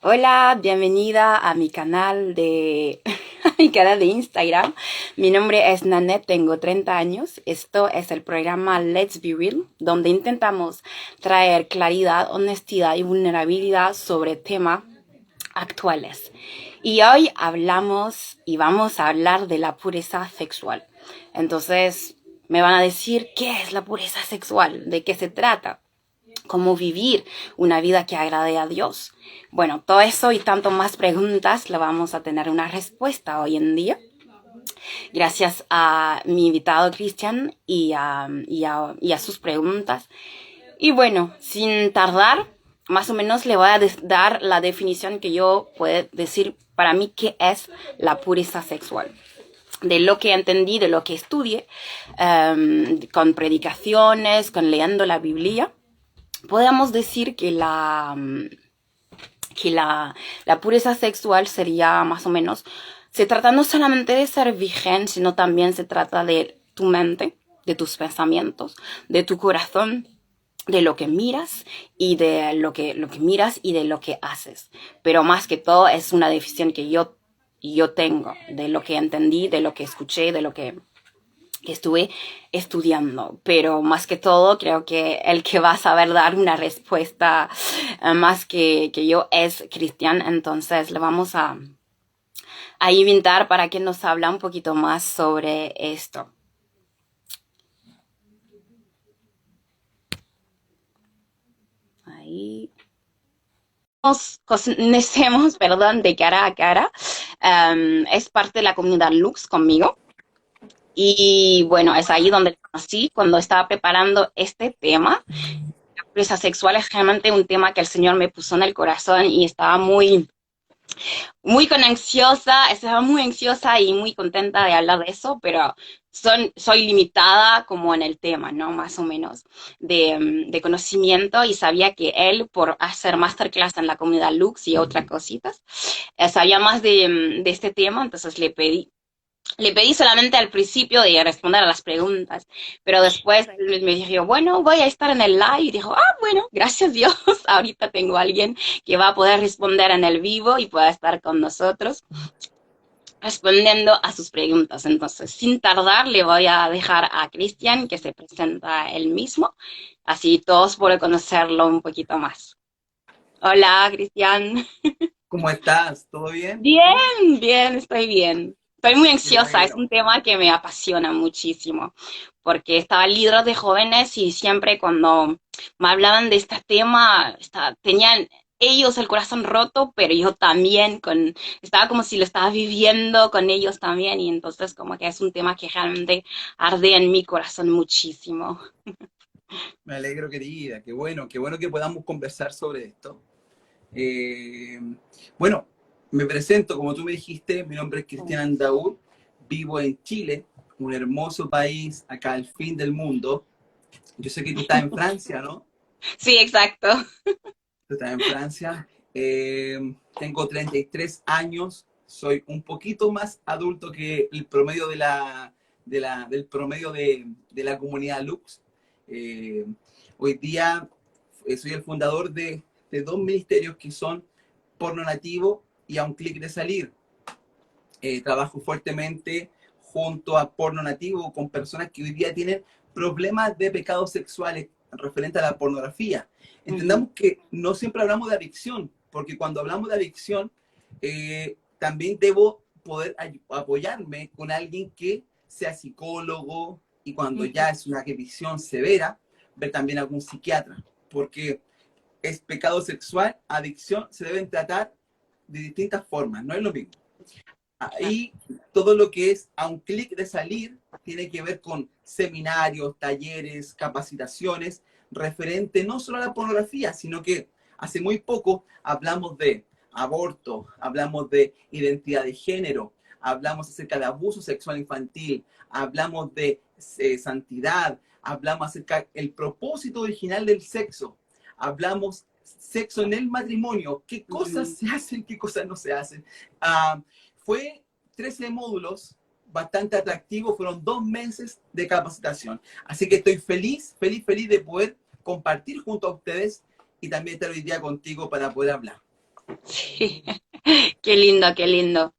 Hola, bienvenida a mi canal de a mi canal de Instagram. Mi nombre es Nanette, tengo 30 años. Esto es el programa Let's Be Real, donde intentamos traer claridad, honestidad y vulnerabilidad sobre temas actuales. Y hoy hablamos y vamos a hablar de la pureza sexual. Entonces, me van a decir, ¿qué es la pureza sexual? ¿De qué se trata? ¿Cómo vivir una vida que agrade a Dios? Bueno, todo eso y tanto más preguntas le vamos a tener una respuesta hoy en día, gracias a mi invitado Cristian y a sus preguntas. Y bueno, sin tardar, más o menos le voy a dar la definición que yo puedo decir para mí qué es la pureza sexual. De lo que entendí, de lo que estudié, con predicaciones, con leyendo la Biblia, podemos decir que la pureza sexual sería más o menos, se trata no solamente de ser virgen, sino también se trata de tu mente, de tus pensamientos, de tu corazón, de lo que miras y de lo que miras y de lo que haces. Pero más que todo es una decisión que yo tengo, de lo que entendí, de lo que escuché, de lo que estuve estudiando, pero más que todo creo que el que va a saber dar una respuesta más que yo es Cristian, entonces le vamos a invitar para que nos habla un poquito más sobre esto. Ahí nos conocemos, perdón, de cara a cara. Es parte de la comunidad Lux conmigo. Y bueno, es ahí donde conocí cuando estaba preparando este tema. La pureza sexual es realmente un tema que el Señor me puso en el corazón y estaba estaba muy ansiosa y muy contenta de hablar de eso, pero soy limitada como en el tema, ¿no? Más o menos de conocimiento y sabía que él, por hacer masterclass en la comunidad Lux y otras cositas, sabía más de este tema, entonces le pedí solamente al principio de responder a las preguntas, pero después él me dijo, bueno, voy a estar en el live, y dijo, bueno, gracias Dios, ahorita tengo a alguien que va a poder responder en el vivo y pueda estar con nosotros respondiendo a sus preguntas. Entonces, sin tardar, le voy a dejar a Cristian que se presenta él mismo, así todos pueden conocerlo un poquito más. Hola, Cristian. ¿Cómo estás? ¿Todo bien? Bien, bien, estoy bien. Estoy muy Qué ansiosa, es bueno. un tema que me apasiona muchísimo, porque estaba en libros de jóvenes y siempre cuando me hablaban de este tema, tenían ellos el corazón roto, pero yo también, estaba como si lo estaba viviendo con ellos también, y entonces como que es un tema que realmente arde en mi corazón muchísimo. Me alegro, querida. Qué bueno que podamos conversar sobre esto. Eh, bueno, me presento, como tú me dijiste, mi nombre es Cristian Andaur, vivo en Chile, un hermoso país acá al fin del mundo. Yo sé que tú estás en Francia, ¿no? Sí, exacto. Tú estás en Francia. Tengo 33 años, soy un poquito más adulto que el promedio del promedio de la comunidad Lux. Eh, Hoy día soy el fundador de dos ministerios que son Porno Nativo y A un Clic de Salir. Trabajo fuertemente junto a Porno Nativo con personas que hoy día tienen problemas de pecados sexuales referente a la pornografía. Ujú, Entendamos que no siempre hablamos de adicción, porque cuando hablamos de adicción, también debo poder apoyarme con alguien que sea psicólogo y cuando ujú. ya es una adicción severa, ver también algún psiquiatra, porque es pecado sexual, adicción, se deben tratar de distintas formas, no es lo mismo. Exacto. Ahí todo lo que es a un clic de salir tiene que ver con seminarios, talleres, capacitaciones, referente no solo a la pornografía, sino que hace muy poco hablamos de aborto, hablamos de identidad de género, hablamos acerca de abuso sexual infantil, hablamos de santidad, hablamos acerca del propósito original del sexo, hablamos sexo en el matrimonio, qué cosas Ujú. se hacen, qué cosas no se hacen. Uh, Fue 13 módulos, bastante atractivos, fueron 2 meses de capacitación. Así que estoy feliz, feliz, feliz de poder compartir junto a ustedes y también estar hoy día contigo para poder hablar. Sí, qué lindo, qué lindo.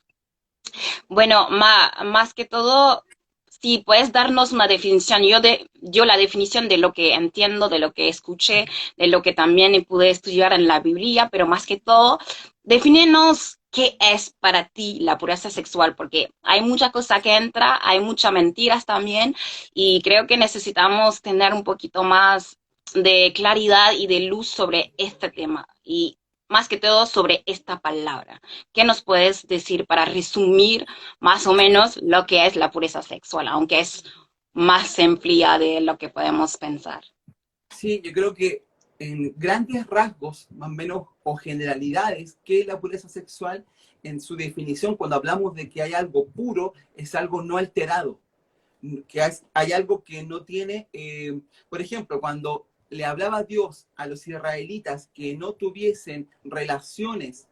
Bueno, más que todo, si puedes darnos una definición, yo la definición de lo que entiendo, de lo que escuché, de lo que también pude estudiar en la Biblia, pero más que todo, defínenos qué es para ti la pureza sexual, porque hay mucha cosa que entra, hay muchas mentiras también, y creo que necesitamos tener un poquito más de claridad y de luz sobre este tema, y más que todo sobre esta palabra. ¿Qué nos puedes decir para resumir más o menos lo que es la pureza sexual, aunque es más amplia de lo que podemos pensar? Sí, yo creo que en grandes rasgos, más o menos, o generalidades, ¿qué es la pureza sexual? En su definición, cuando hablamos de que hay algo puro, es algo no alterado, que hay algo que no tiene, por ejemplo, cuando le hablaba Dios a los israelitas que no tuviesen relaciones,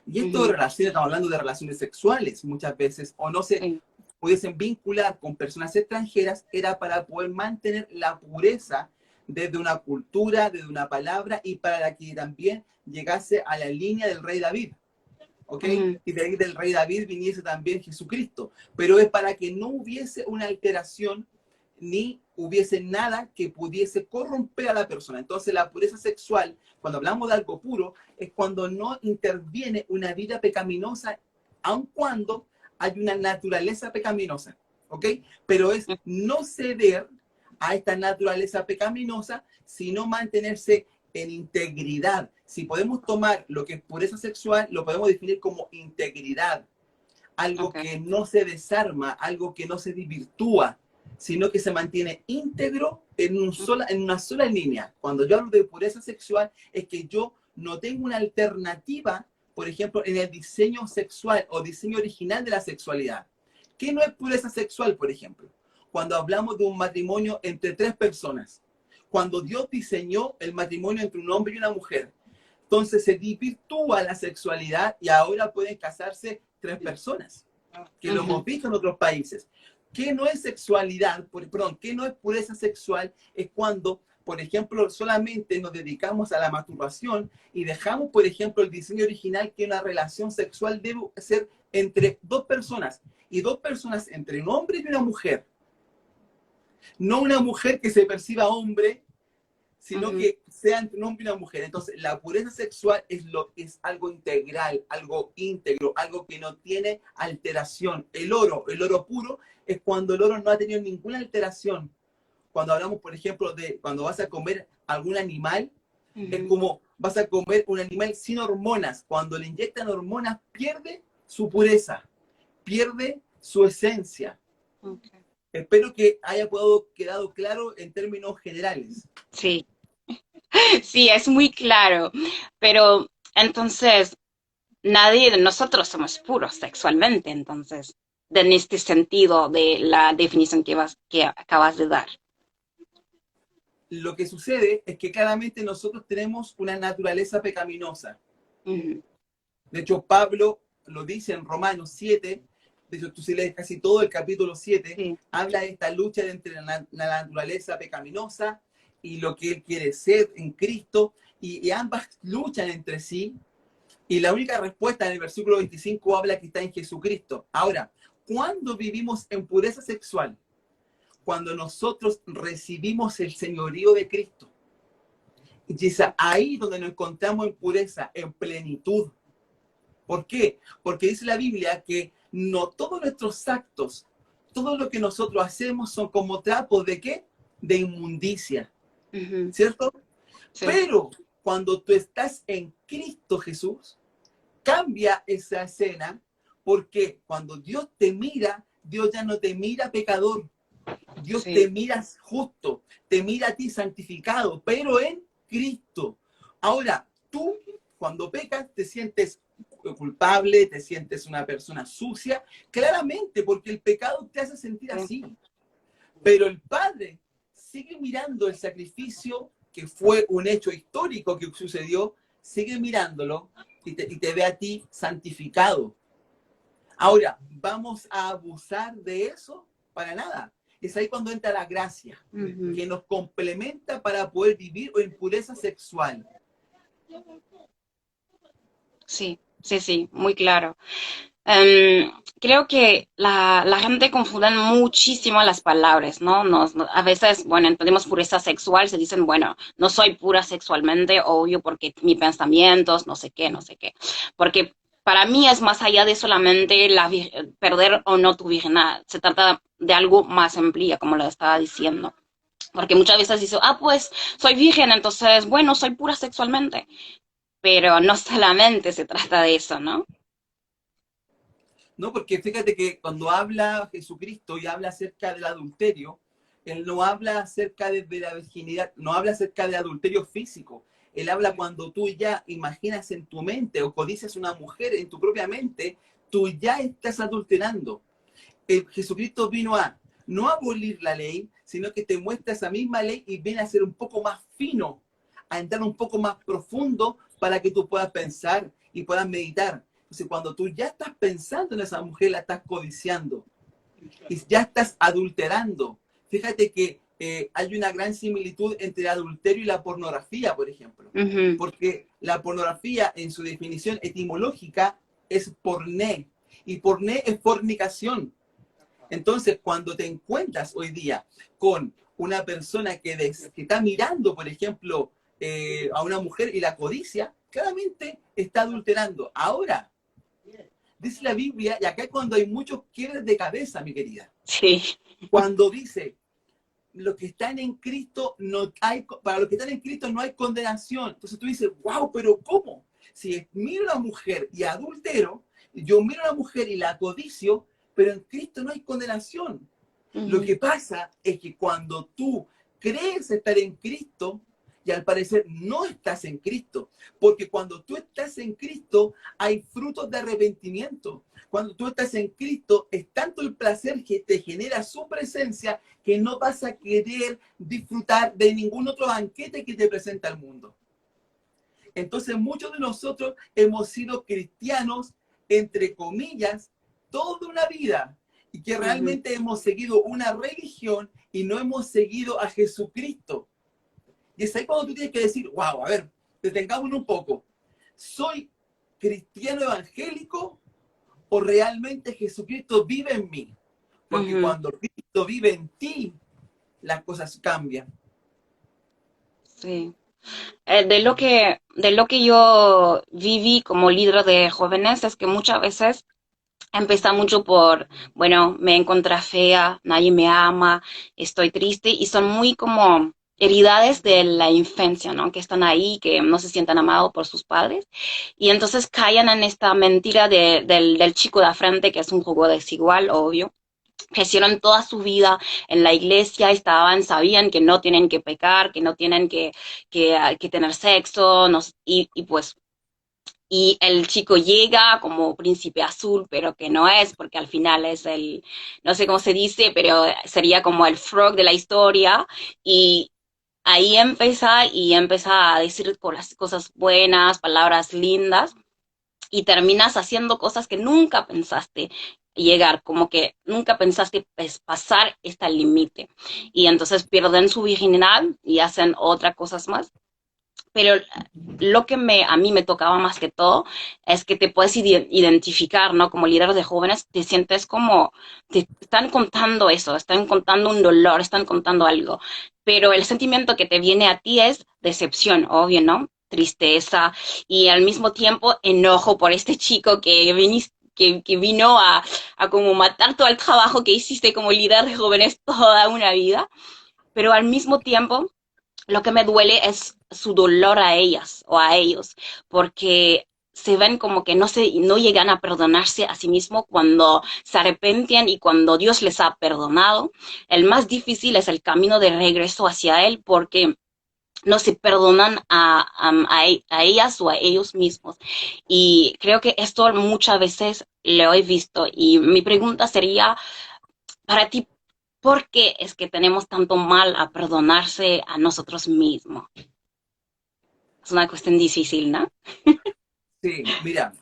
y esto de Ujú, relaciones, estamos hablando de relaciones sexuales muchas veces, o no se sí, pudiesen vincular con personas extranjeras, era para poder mantener la pureza desde una cultura, desde una palabra, y para que también llegase a la línea del rey David. ¿Ok? ujú, Y de ahí del rey David viniese también Jesucristo. Pero es para que no hubiese una alteración ni hubiese nada que pudiese corromper a la persona. Entonces la pureza sexual, cuando hablamos de algo puro, es cuando no interviene una vida pecaminosa, aun cuando hay una naturaleza pecaminosa. ¿Ok? Pero es no ceder a esta naturaleza pecaminosa, sino mantenerse en integridad. Si podemos tomar lo que es pureza sexual, lo podemos definir como integridad, algo okay, que no se desarma, algo que no se desvirtúa, sino que se mantiene íntegro en una sola línea. Cuando yo hablo de pureza sexual, es que yo no tengo una alternativa, por ejemplo, en el diseño sexual o diseño original de la sexualidad. ¿Qué no es pureza sexual, por ejemplo? Cuando hablamos de un matrimonio entre tres personas, cuando Dios diseñó el matrimonio entre un hombre y una mujer, entonces se desvirtúa la sexualidad y ahora pueden casarse tres personas, que lo ujú, hemos visto en otros países. ¿Qué no es sexualidad? Perdón, ¿qué no es pureza sexual? Es cuando, por ejemplo, solamente nos dedicamos a la masturbación y dejamos, por ejemplo, el diseño original que una relación sexual debe ser entre dos personas y dos personas entre un hombre y una mujer. No una mujer que se perciba hombre sino ujú, que sea entre un hombre y una mujer. Entonces, la pureza sexual es algo integral, algo íntegro, algo que no tiene alteración. El oro puro, es cuando el oro no ha tenido ninguna alteración. Cuando hablamos, por ejemplo, de cuando vas a comer algún animal, es ujú, como vas a comer un animal sin hormonas. Cuando le inyectan hormonas, pierde su pureza, pierde su esencia. okay. Espero que haya quedado claro en términos generales. Sí, sí, es muy claro, pero entonces nadie de nosotros somos puros sexualmente, entonces, en este sentido de la definición que acabas de dar. Lo que sucede es que claramente nosotros tenemos una naturaleza pecaminosa. Ujú, De hecho, Pablo lo dice en Romanos 7, de hecho tú si lees casi todo el capítulo 7, sí, habla de esta lucha entre la naturaleza pecaminosa y lo que él quiere ser en Cristo, y ambas luchan entre sí, y la única respuesta en el versículo 25 habla que está en Jesucristo. Ahora, ¿cuándo vivimos en pureza sexual? Cuando nosotros recibimos el señorío de Cristo. Y es ahí donde nos encontramos en pureza, en plenitud. ¿Por qué? Porque dice la Biblia que no todos nuestros actos, todo lo que nosotros hacemos son como trapos de qué? De inmundicia, ujú, ¿cierto? sí, Pero cuando tú estás en Cristo Jesús, cambia esa escena porque cuando Dios te mira, Dios ya no te mira pecador, Dios te sí, mira justo, te mira a ti santificado, pero en Cristo. Ahora, tú cuando pecas te sientes culpable, te sientes una persona sucia, claramente porque el pecado te hace sentir sí, así. Pero el Padre sigue mirando el sacrificio que fue un hecho histórico que sucedió, sigue mirándolo y te ve a ti santificado. Ahora, ¿vamos a abusar de eso? Para nada. Es ahí cuando entra la gracia, ujú, que nos complementa para poder vivir en pureza sexual. Sí, sí, sí, muy claro. Em, Creo que la gente confunde muchísimo las palabras, ¿no? A veces, bueno, entendemos pureza sexual, se dicen, bueno, no soy pura sexualmente, obvio, porque mis pensamientos, no sé qué, no sé qué. Porque para mí es más allá de solamente perder o no tu virginidad. Se trata de algo más amplio, como lo estaba diciendo. Porque muchas veces dice, ah, pues soy virgen, entonces, bueno, soy pura sexualmente. Pero no solamente se trata de eso, ¿no? ¿No? Porque fíjate que cuando habla Jesucristo y habla acerca del adulterio, él no habla acerca de la virginidad, no habla acerca de adulterio físico. Él habla cuando tú ya imaginas en tu mente o codicias una mujer en tu propia mente, tú ya estás adulterando. Jesucristo vino a no abolir la ley, sino que te muestra esa misma ley y viene a ser un poco más fino, a entrar un poco más profundo para que tú puedas pensar y puedas meditar. Entonces, cuando tú ya estás pensando en esa mujer, la estás codiciando y ya estás adulterando. Fíjate que hay una gran similitud entre el adulterio y la pornografía, por ejemplo. Ujú, Porque la pornografía, en su definición etimológica, es porné. Y porné es fornicación. Entonces, cuando te encuentras hoy día con una persona que está mirando, por ejemplo, a una mujer y la codicia, claramente está adulterando. Ahora, dice la Biblia, y acá es cuando hay muchos quiebres de cabeza, mi querida, sí. cuando dice, los que están en Cristo no hay, para los que están en Cristo no hay condenación. Entonces tú dices, wow, pero ¿cómo? Si miro a la mujer y adultero, yo miro a la mujer y la codicio, pero en Cristo no hay condenación. Lo Ujú, que pasa es que cuando tú crees estar en Cristo, y al parecer no estás en Cristo, porque cuando tú estás en Cristo hay frutos de arrepentimiento. Cuando tú estás en Cristo es tanto el placer que te genera su presencia que no vas a querer disfrutar de ningún otro banquete que te presenta el mundo. Entonces muchos de nosotros hemos sido cristianos, entre comillas, toda una vida y que ujú. realmente hemos seguido una religión y no hemos seguido a Jesucristo. Y es ahí cuando tú tienes que decir, wow, a ver, detengámonos un poco. ¿Soy cristiano evangélico o realmente Jesucristo vive en mí? Porque Ujú, cuando Cristo vive en ti, las cosas cambian. sí. De lo que yo viví como líder de jóvenes es que muchas veces empieza mucho por, bueno, me encontré fea, nadie me ama, estoy triste y son muy como heridas de la infancia, ¿no? Que están ahí, que no se sientan amados por sus padres y entonces caen en esta mentira del chico de frente que es un juego desigual, obvio. Crecieron toda su vida en la iglesia, sabían que no tienen que pecar, que no tienen que tener sexo, y pues y el chico llega como príncipe azul, pero que no es, porque al final es no sé cómo se dice, pero sería como el frog de la historia, y ahí empieza a decir cosas buenas, palabras lindas, y terminas haciendo cosas que nunca pensaste llegar, como que nunca pensaste pasar este límite. Y entonces pierden su virginidad y hacen otras cosas más. Pero lo que a mí me tocaba más que todo es que te puedes identificar, ¿no? Como líder de jóvenes, te sientes como, te están contando eso, están contando un dolor, están contando algo, pero el sentimiento que te viene a ti es decepción, obvio, ¿no? Tristeza y al mismo tiempo enojo por este chico que vino a como matar todo el trabajo que hiciste como líder de jóvenes toda una vida, pero al mismo tiempo lo que me duele es su dolor a ellas o a ellos, porque se ven como que no llegan a perdonarse a sí mismos cuando se arrepienten y cuando Dios les ha perdonado. El más difícil es el camino de regreso hacia Él porque no se perdonan a ellas o a ellos mismos. Y creo que esto muchas veces lo he visto. Y mi pregunta sería, para ti, ¿por qué es que tenemos tanto mal a perdonarse a nosotros mismos? Es una cuestión difícil, ¿no? Sí, mira,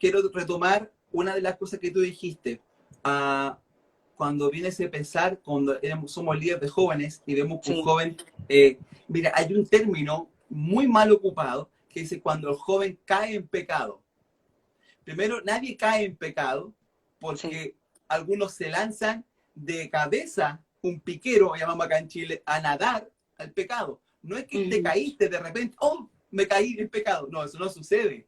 quiero retomar una de las cosas que tú dijiste. Ah, cuando vienes a pensar, cuando somos líderes de jóvenes y vemos que un Sí. joven, mira, hay un término muy mal ocupado que dice cuando el joven cae en pecado. Primero, nadie cae en pecado Sí. porque algunos se lanzan de cabeza, un piquero, llamamos acá en Chile, a nadar al pecado. No es que te Ujú, caíste de repente, oh, me caí en pecado. No, eso no sucede.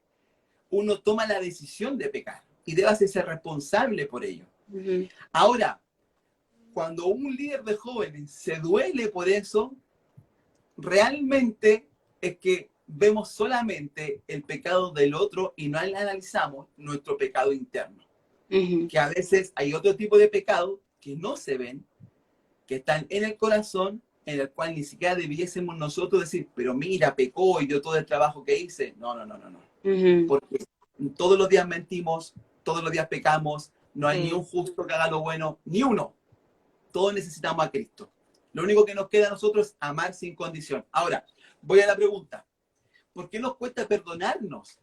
Uno toma la decisión de pecar y debe hacerse responsable por ello. ujú, Ahora, cuando un líder de jóvenes se duele por eso, realmente es que vemos solamente el pecado del otro y no analizamos nuestro pecado interno. ujú. Que a veces hay otro tipo de pecado que no se ven, que están en el corazón, en el cual ni siquiera debiésemos nosotros decir, pero mira, pecó y dio todo el trabajo que hice. No, no, no, no, no. Ujú, Porque todos los días mentimos, todos los días pecamos, no hay ni un sí. justo que haga lo bueno, ni uno. Todos necesitamos a Cristo. Lo único que nos queda a nosotros es amar sin condición. Ahora, voy a la pregunta. ¿Por qué nos cuesta perdonarnos?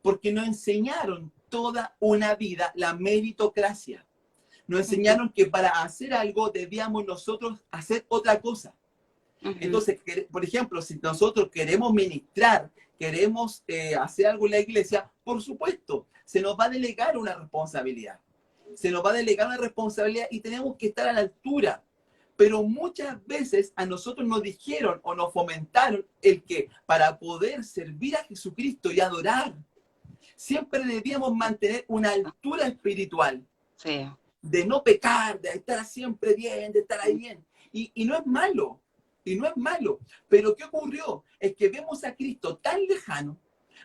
Porque nos enseñaron toda una vida la meritocracia. Nos Ujú, enseñaron que para hacer algo debíamos nosotros hacer otra cosa. ujú, Entonces, por ejemplo, si nosotros queremos ministrar, queremos hacer algo en la iglesia, por supuesto, se nos va a delegar una responsabilidad. Se nos va a delegar una responsabilidad y tenemos que estar a la altura. Pero muchas veces a nosotros nos dijeron o nos fomentaron el que para poder servir a Jesucristo y adorar, siempre debíamos mantener una altura espiritual, sí. de no pecar, de estar siempre bien, de estar ahí bien. Y no es malo, y no es malo. Pero ¿qué ocurrió? Es que vemos a Cristo tan lejano,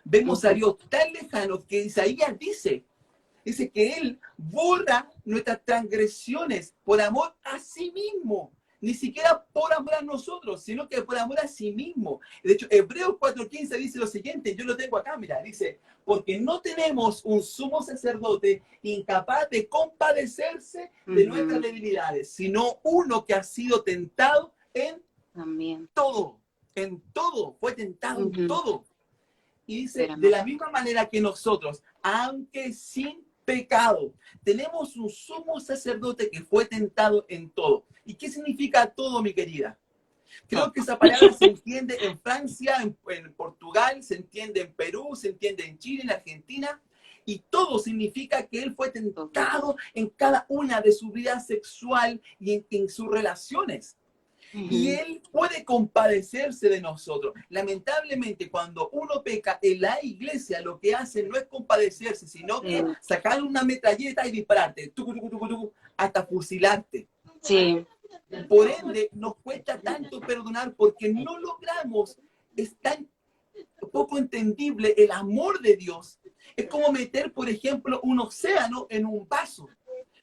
vemos a Ujú, Dios tan lejano que Isaías dice que Él borra nuestras transgresiones por amor a sí mismo. Ni siquiera por amor a nosotros, sino que por amor a sí mismo. De hecho, Hebreos 4:15 dice lo siguiente, yo lo tengo acá, mira, dice, porque no tenemos un sumo sacerdote incapaz de compadecerse de nuestras ujú, debilidades, sino uno que ha sido tentado también. todo, fue tentado en Ujú, todo. Y dice, de pero la misma manera que nosotros, aunque sin pecado, tenemos un sumo sacerdote que fue tentado en todo. ¿Y qué significa todo, mi querida? Creo que todo. esa palabra se entiende en Francia, en Portugal, se entiende en Perú, se entiende en Chile, en Argentina. Y todo significa que él fue Todo. tentado en cada una de su vida sexual y en sus relaciones. Y Ujú, Él puede compadecerse de nosotros. Lamentablemente, cuando uno peca en la iglesia, lo que hace no es compadecerse, sino sí. que sacar una metralleta y dispararte, hasta fusilarte. Sí. Por ende, nos cuesta tanto perdonar porque no logramos, es tan poco entendible el amor de Dios. Es como meter, por ejemplo, un océano en un vaso.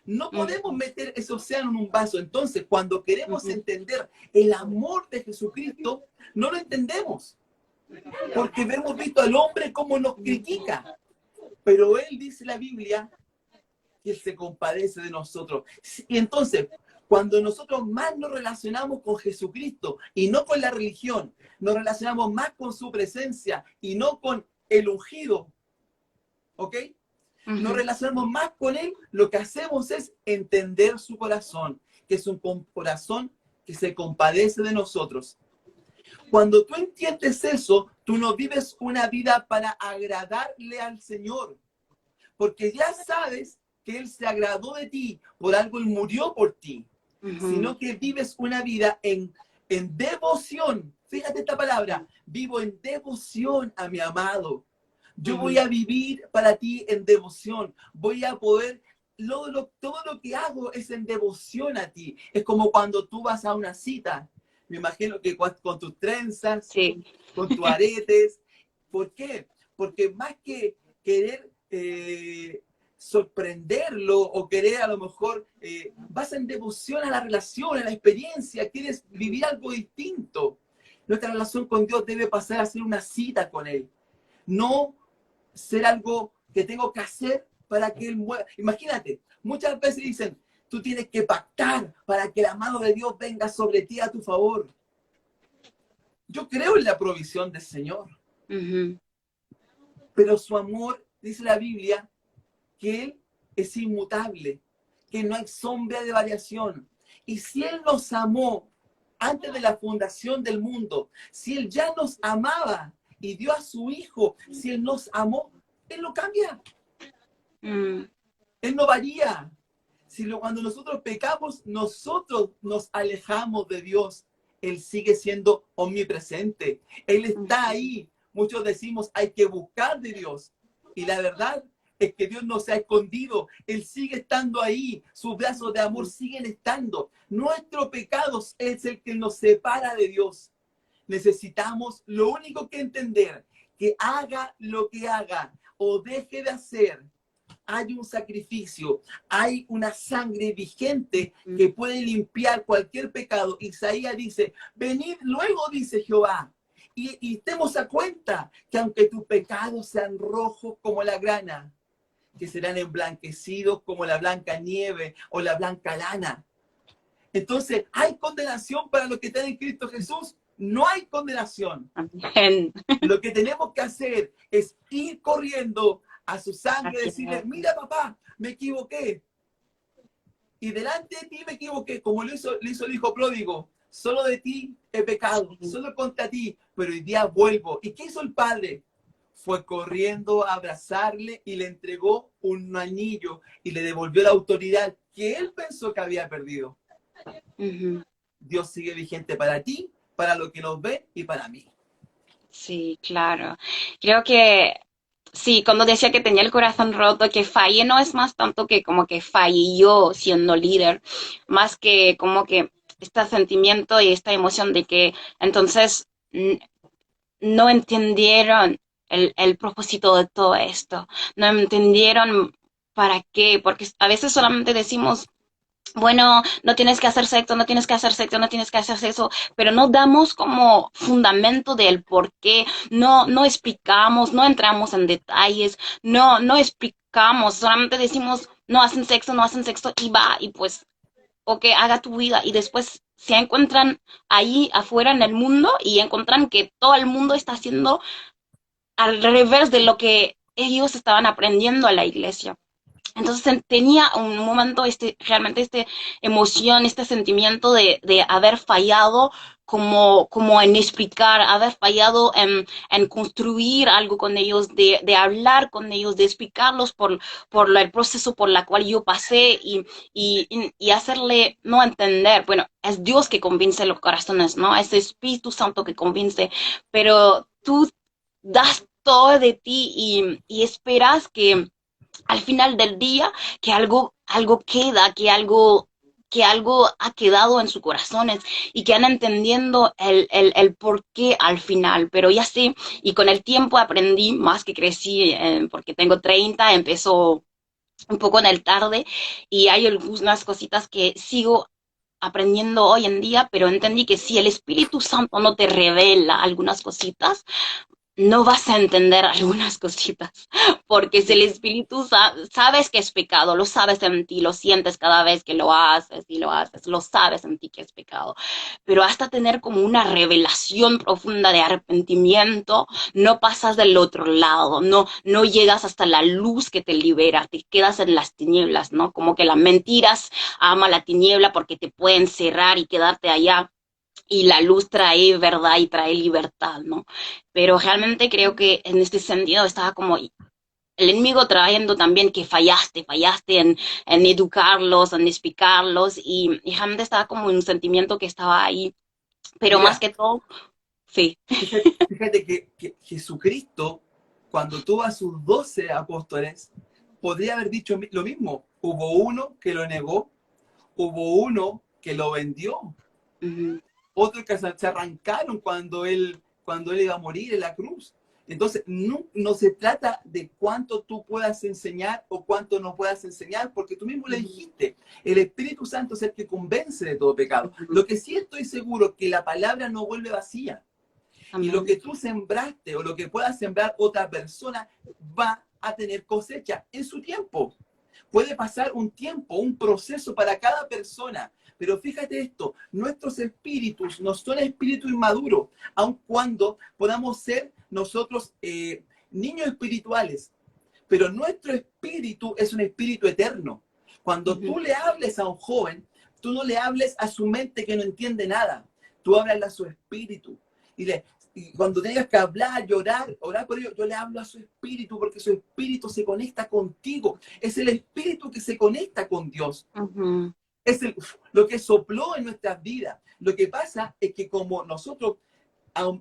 No podemos Ujú, meter ese océano en un vaso. Entonces, cuando queremos ujú, entender el amor de Jesucristo, no lo entendemos, porque hemos visto al hombre como nos critica. Pero él dice en la Biblia que él se compadece de nosotros. Y entonces, cuando nosotros más nos relacionamos con Jesucristo y no con la religión, nos relacionamos más con su presencia y no con el ungido, ¿ok? Nos ujú, relacionamos más con Él, lo que hacemos es entender su corazón, que es un corazón que se compadece de nosotros. Cuando tú entiendes eso, tú no vives una vida para agradarle al Señor, porque ya sabes que Él se agradó de ti, por algo Él murió por ti, ujú, sino que vives una vida en devoción. Fíjate esta palabra, vivo en devoción a mi amado. Yo voy ujú, a vivir para ti en devoción. Voy a poder, todo lo que hago es en devoción a ti. Es como cuando tú vas a una cita. Me imagino que con tus trenzas, sí. con tus aretes. ¿Por qué? Porque más que querer sorprenderlo o querer a lo mejor, vas en devoción a la relación, a la experiencia, quieres vivir algo distinto. Nuestra relación con Dios debe pasar a ser una cita con Él, no ser algo que tengo que hacer para que Él mueva. Imagínate, muchas veces dicen, tú tienes que pactar para que la mano de Dios venga sobre ti a tu favor. Yo creo en la provisión del Señor, Ujú, pero su amor, dice la Biblia, que Él es inmutable, que no hay sombra de variación. Y si Él nos amó antes de la fundación del mundo, si Él ya nos amaba y dio a su Hijo, si Él nos amó, Él no cambia. Mm, Él no varía. Cuando nosotros pecamos, nosotros nos alejamos de Dios. Él sigue siendo omnipresente. Él está ujú, ahí. Muchos decimos, hay que buscar de Dios. Y la verdad es que Dios no se ha escondido. Él sigue estando ahí. Sus brazos de amor ujú, siguen estando. Nuestro pecado es el que nos separa de Dios. Necesitamos lo único que entender, que haga lo que haga o deje de hacer, hay un sacrificio, hay una sangre vigente ujú, que puede limpiar cualquier pecado. Isaías dice, venid luego, dice Jehová, y demos a cuenta que aunque tus pecados sean rojos como la grana, que serán emblanquecidos como la blanca nieve o la blanca lana. Entonces, ¿hay condenación para los que están en Cristo Jesús? No hay condenación. amén. Lo que tenemos que hacer es ir corriendo a su sangre y Así decirle, es. mira papá, me equivoqué. Y delante de ti me equivoqué, como lo hizo el hijo pródigo. Solo de ti he pecado, Sí. solo contra ti, pero hoy día vuelvo. ¿Y qué hizo el padre? Fue corriendo a abrazarle y le entregó un anillo y le devolvió la autoridad que él pensó que había perdido. Ujú. Dios sigue vigente para ti, para lo que nos ve y para mí. Sí, claro. Creo que sí, cuando decía que tenía el corazón roto, que fallé no es más tanto que como que fallé yo siendo líder, más que como que este sentimiento y esta emoción de que entonces no entendieron el propósito de todo esto, no entendieron para qué, porque a veces solamente decimos bueno, no tienes que hacer sexo, no tienes que hacer sexo, no tienes que hacer sexo, pero no damos como fundamento del por qué, no explicamos, no entramos en detalles, no explicamos, solamente decimos, no hacen sexo y va, y pues, ok, haga tu vida, y después se encuentran ahí afuera en el mundo y encuentran que todo el mundo está haciendo al revés de lo que ellos estaban aprendiendo a la iglesia. Entonces tenía un momento, realmente emoción, este sentimiento de haber fallado como en explicar, haber fallado en construir algo con ellos, de hablar con ellos, de explicarlos por el proceso por la cual yo pasé y hacerle no entender. Bueno, es Dios que convence los corazones, ¿no? Es el Espíritu Santo que convence, pero tú das todo de ti y esperas que al final del día que algo queda, que algo ha quedado en sus corazones y que han entendiendo el por qué al final. Pero ya sé, y con el tiempo aprendí más que crecí, porque tengo 30 empezó un poco en el tarde y hay algunas cositas que sigo aprendiendo hoy en día, pero entendí que si el Espíritu Santo no te revela algunas cositas, no vas a entender algunas cositas, porque si el espíritu sabes que es pecado, lo sabes en ti, lo sientes cada vez que lo haces y lo haces, lo sabes en ti que es pecado, pero hasta tener como una revelación profunda de arrepentimiento, no pasas del otro lado, no llegas hasta la luz que te libera, te quedas en las tinieblas, ¿no? Como que las mentiras ama la tiniebla porque te pueden cerrar y quedarte allá y la luz trae verdad y trae libertad, ¿no? Pero realmente creo que en este sentido estaba como el enemigo trayendo también que fallaste en educarlos, en explicarlos, y realmente estaba como un sentimiento que estaba ahí, pero más Mira, que todo, sí. fíjate que Jesucristo, cuando tuvo a sus 12 apóstoles, podría haber dicho lo mismo. Hubo uno que lo negó, hubo uno que lo vendió, Ujú, otros que se arrancaron cuando él iba a morir en la cruz. Entonces, no se trata de cuánto tú puedas enseñar o cuánto no puedas enseñar, porque tú mismo le ujú, dijiste, el Espíritu Santo es el que convence de todo pecado. ujú. Lo que sí estoy seguro que la palabra no vuelve vacía. Y lo Amén. que tú sembraste o lo que pueda sembrar otra persona va a tener cosecha en su tiempo. Puede pasar un tiempo, un proceso para cada persona. Pero fíjate esto, nuestros espíritus no son espíritus inmaduros, aun cuando podamos ser nosotros niños espirituales. Pero nuestro espíritu es un espíritu eterno. Cuando Ujú, tú le hables a un joven, tú no le hables a su mente que no entiende nada. Tú hablas a su espíritu. Y Y cuando tengas que hablar, llorar, orar por ellos, yo le hablo a su espíritu, porque su espíritu se conecta contigo. Es el espíritu que se conecta con Dios. Ujú, Es lo que sopló en nuestras vidas. Lo que pasa es que como nosotros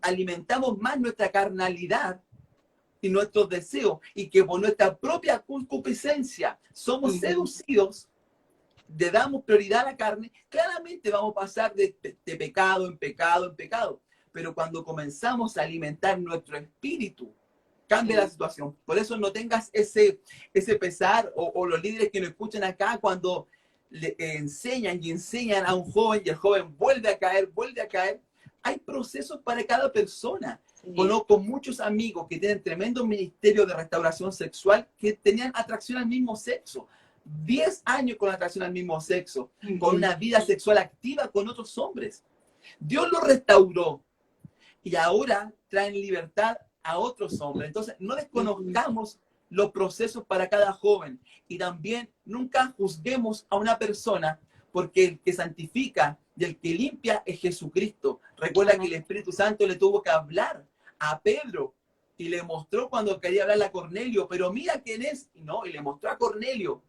alimentamos más nuestra carnalidad y nuestros deseos, y que por nuestra propia concupiscencia somos ujú. seducidos, le damos prioridad a la carne, claramente vamos a pasar de pecado en pecado en pecado. Pero cuando comenzamos a alimentar nuestro espíritu, cambia la Sí. situación. Por eso no tengas ese pesar, o los líderes que nos escuchan acá cuando le enseñan y enseñan a un joven y el joven vuelve a caer, vuelve a caer. Hay procesos para cada persona. Sí. Conozco muchos amigos que tienen tremendo ministerio de restauración sexual que tenían atracción al mismo sexo. 10 años con atracción al mismo sexo, con Ujú, una vida sexual activa con otros hombres. Dios lo restauró y ahora traen libertad a otros hombres. Entonces, no ujú. desconozcamos los procesos para cada joven, y también nunca juzguemos a una persona, porque el que santifica y el que limpia es Jesucristo. Recuerda que Amén. el Espíritu Santo le tuvo que hablar a Pedro y le mostró cuando quería hablarle a Cornelio, pero mira quién es, y le mostró a Cornelio.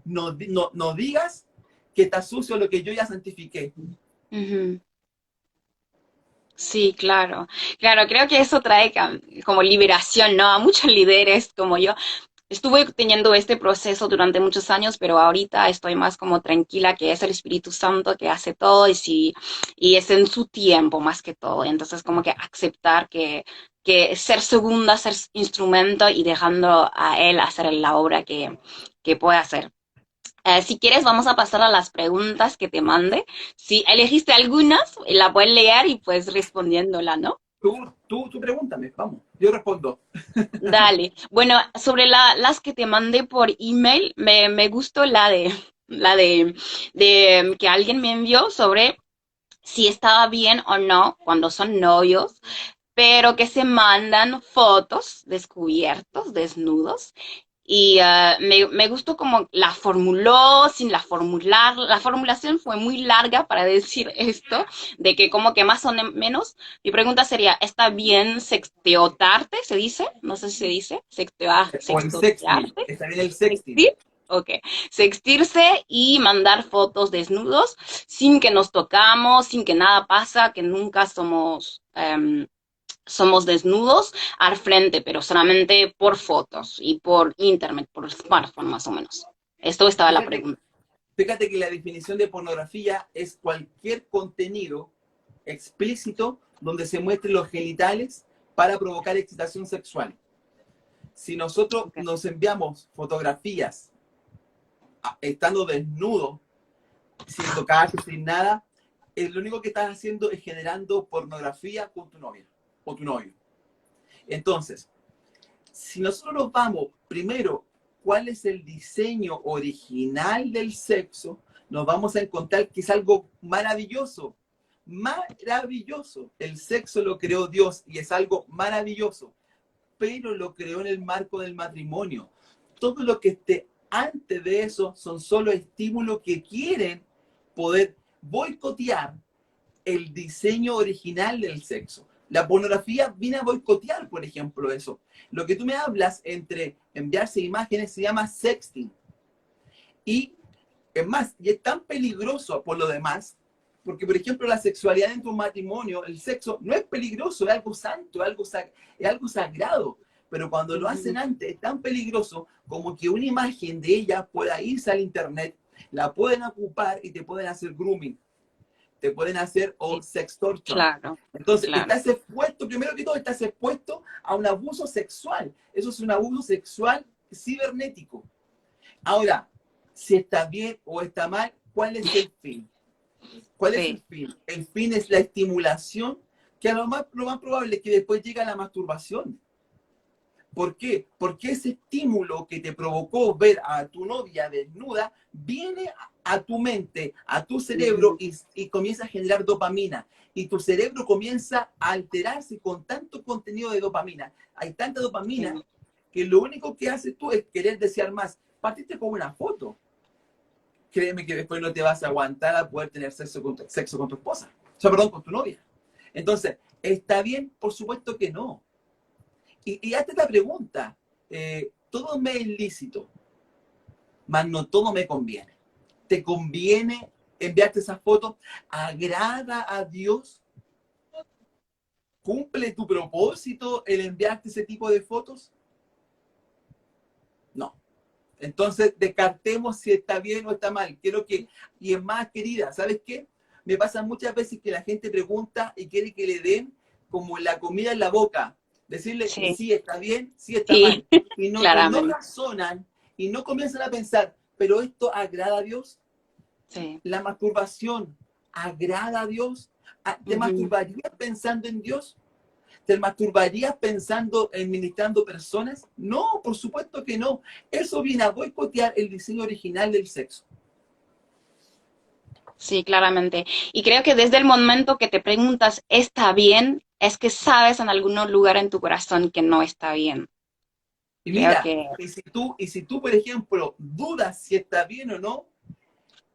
No digas que está sucio lo que yo ya santifiqué. Ujú. Sí, claro. Claro, creo que eso trae como liberación, ¿no? A muchos líderes como yo. Estuve teniendo este proceso durante muchos años, pero ahorita estoy más como tranquila que es el Espíritu Santo que hace todo y, sí, y es en su tiempo más que todo. Entonces, como que aceptar que ser segunda, ser instrumento y dejando a Él hacer la obra que puede hacer. Si quieres, vamos a pasar a las preguntas que te mande. Si elegiste algunas, la puedes leer y pues respondiéndola, ¿no? Tú pregúntame, vamos, yo respondo. Dale. Bueno, sobre las que te mandé por email, me gustó la de que alguien me envió sobre si estaba bien o no cuando son novios, pero que se mandan fotos descubiertos, desnudos. Y me gustó como la formuló sin la formular. La formulación fue muy larga para decir esto, de que como que más o menos, mi pregunta sería, ¿está bien sexteotarte? ¿Se dice? No sé si se dice, O el sexting, sextotearte. está bien el sexting. ¿Sextir? Ok. Sextirse y mandar fotos desnudos sin que nos tocamos, sin que nada pasa, que nunca somos desnudos al frente, pero solamente por fotos y por internet, por smartphone más o menos. Esto estaba la Fíjate, pregunta. fíjate que la definición de pornografía es cualquier contenido explícito donde se muestren los genitales para provocar excitación sexual. Si nosotros Okay. nos enviamos fotografías estando desnudos, sin tocarse, sin nada, lo único que estás haciendo es generando pornografía con tu novia o tu novio. Entonces, si nosotros nos vamos primero, ¿cuál es el diseño original del sexo? Nos vamos a encontrar que es algo maravilloso. Maravilloso. El sexo lo creó Dios y es algo maravilloso, pero lo creó en el marco del matrimonio. Todo lo que esté antes de eso son solo estímulos que quieren poder boicotear el diseño original del sexo. La pornografía viene a boicotear, por ejemplo, eso. Lo que tú me hablas entre enviarse imágenes se llama sexting. Y es más, y es tan peligroso por lo demás, porque, por ejemplo, la sexualidad dentro de un matrimonio, el sexo no es peligroso, es algo santo, es algo sagrado. Pero cuando lo hacen Ujú. antes, es tan peligroso como que una imagen de ella pueda irse al internet, la pueden ocupar y te pueden hacer grooming, te pueden hacer o Sí, sextortion. claro, Entonces, claro. estás expuesto, primero que todo, estás expuesto a un abuso sexual. Eso es un abuso sexual cibernético. Ahora, si está bien o está mal, ¿cuál es el fin? ¿Cuál es el Sí. fin? El fin es la estimulación, que lo más probable es que después llegue a la masturbación. ¿Por qué? Porque ese estímulo que te provocó ver a tu novia desnuda viene a tu mente, a tu cerebro, Ujú, y comienza a generar dopamina. Y tu cerebro comienza a alterarse con tanto contenido de dopamina. Hay tanta dopamina sí. que lo único que haces tú es querer desear más. Partiste con una foto. Créeme que después no te vas a aguantar a poder tener sexo con tu esposa. O sea, perdón, con tu novia. Entonces, ¿Está bien? Por supuesto que no. Y hazte la pregunta, todo me es lícito, mas no todo me conviene. ¿Te conviene enviarte esas fotos? ¿Agrada a Dios? ¿Cumple tu propósito el enviarte ese tipo de fotos? No. Entonces, descartemos si está bien o está mal. Quiero que, y es más, querida, ¿sabes qué? Me pasa muchas veces que la gente pregunta y quiere que le den como la comida en la boca. Decirle, Sí, sí, está bien, sí, está sí, mal. Y no claramente. razonan y no comienzan a pensar, pero esto agrada a Dios. Sí. La masturbación agrada a Dios. ¿Te Ujú. masturbarías pensando en Dios? ¿Te masturbarías pensando en ministrando personas? No, por supuesto que no. Eso viene a boicotear el diseño original del sexo. Sí, claramente. Y creo que desde el momento que te preguntas, ¿está bien? Es que sabes en algún lugar en tu corazón que no está bien. Y Creo mira, que y si tú, por ejemplo, dudas si está bien o no,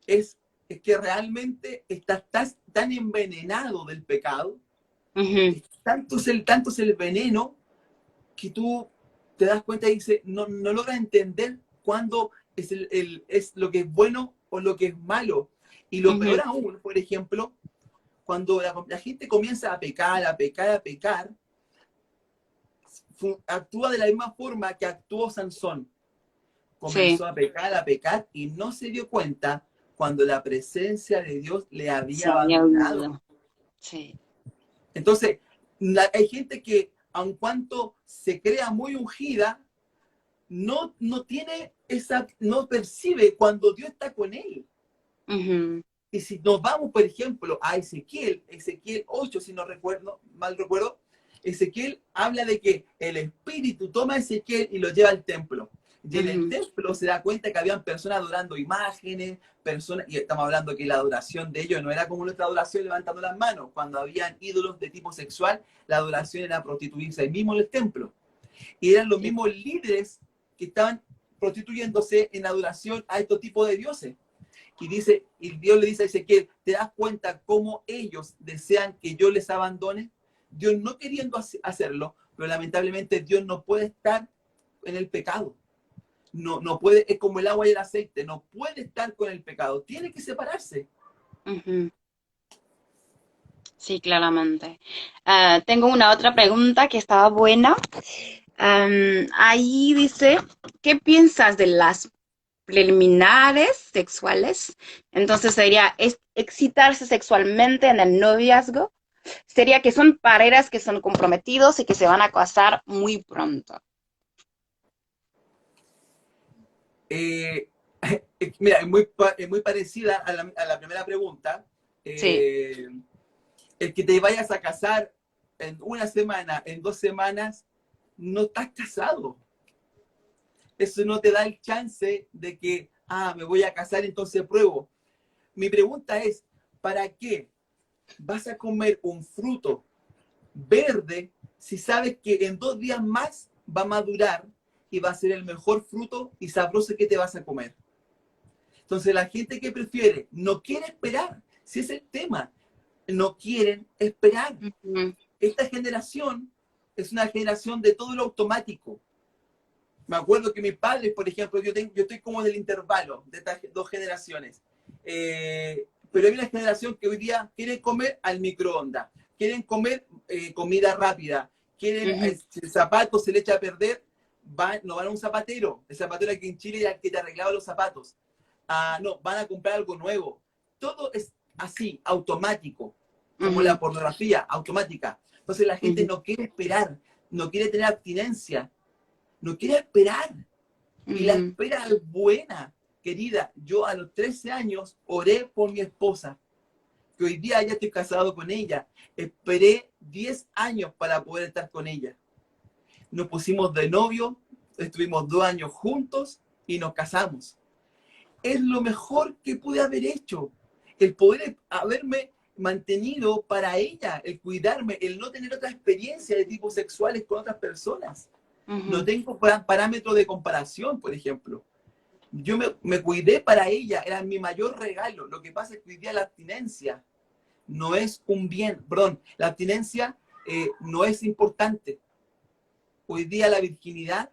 es, es que realmente estás tan envenenado del pecado, ujú, tanto es el veneno que tú te das cuenta y dices, no logras entender cuándo es lo que es bueno o lo que es malo. Y lo ujú, peor aún, por ejemplo, cuando la gente comienza a pecar, a pecar, a pecar, actúa de la misma forma que actuó Sansón. sí, Comenzó a pecar y no se dio cuenta cuando la presencia de Dios le se había había abandonado. olvidado. Sí. Entonces, hay gente que, aun cuanto se crea muy ungida, no tiene no percibe cuando Dios está con él. Ujú, Y si nos vamos, por ejemplo, a Ezequiel 8, si no mal recuerdo, Ezequiel habla de que el espíritu toma a Ezequiel y lo lleva al templo. Y en el ujú, templo se da cuenta que habían personas adorando imágenes, personas, y estamos hablando que la adoración de ellos no era como nuestra adoración levantando las manos. Cuando habían ídolos de tipo sexual, la adoración era prostituirse ahí mismo en el templo. Y eran los sí, mismos líderes que estaban prostituyéndose en adoración a estos tipos de dioses. Y Dios le dice a Ezequiel, ¿te das cuenta cómo ellos desean que yo les abandone? Dios no queriendo hacerlo, pero lamentablemente Dios no puede estar en el pecado. No puede, es como el agua y el aceite, no puede estar con el pecado, tiene que separarse. ujú, sí, claramente. Tengo una otra pregunta que estaba buena. Ahí dice, ¿qué piensas de las preliminares sexuales? Entonces sería excitarse sexualmente en el noviazgo. Sería que son parejas que son comprometidos y que se van a casar muy pronto. Eh, Mira, es muy parecida a la primera pregunta. Sí. Eh, el que te vayas a casar en una semana, en 2 semanas, no estás casado. Eso no te da el chance de que, me voy a casar, entonces pruebo. Mi pregunta es, ¿para qué vas a comer un fruto verde si sabes que en 2 días más va a madurar y va a ser el mejor fruto y sabroso que te vas a comer? Entonces la gente que prefiere, no quiere esperar, si es el tema, no quieren esperar. Ujú, Esta generación es una generación de todo lo automático. Me acuerdo que mis padres, por ejemplo, yo estoy como en el intervalo de estas dos generaciones. Pero hay una generación que hoy día quiere comer al microondas, quieren comer comida rápida, ujú, si el zapato se le echa a perder, no van a un zapatero. El zapatero aquí en Chile era el que te arreglaba los zapatos. No, van a comprar algo nuevo. Todo es así, automático, como ujú, la pornografía, automática. Entonces la gente ujú, no quiere esperar, no quiere tener abstinencia, no quiere esperar. Y la ujú, espera es buena, querida. Yo a los 13 años oré por mi esposa, que hoy día ya estoy casado con ella. Esperé 10 años para poder estar con ella. Nos pusimos de novio, estuvimos 2 años juntos y nos casamos. Es lo mejor que pude haber hecho. El poder haberme mantenido para ella, el cuidarme, el no tener otra experiencia de tipos sexuales con otras personas. No ujú, tengo parámetro de comparación, por ejemplo. Yo me cuidé para ella, era mi mayor regalo. Lo que pasa es que hoy día la abstinencia no es un bien, perdón, la abstinencia no es importante. Hoy día la virginidad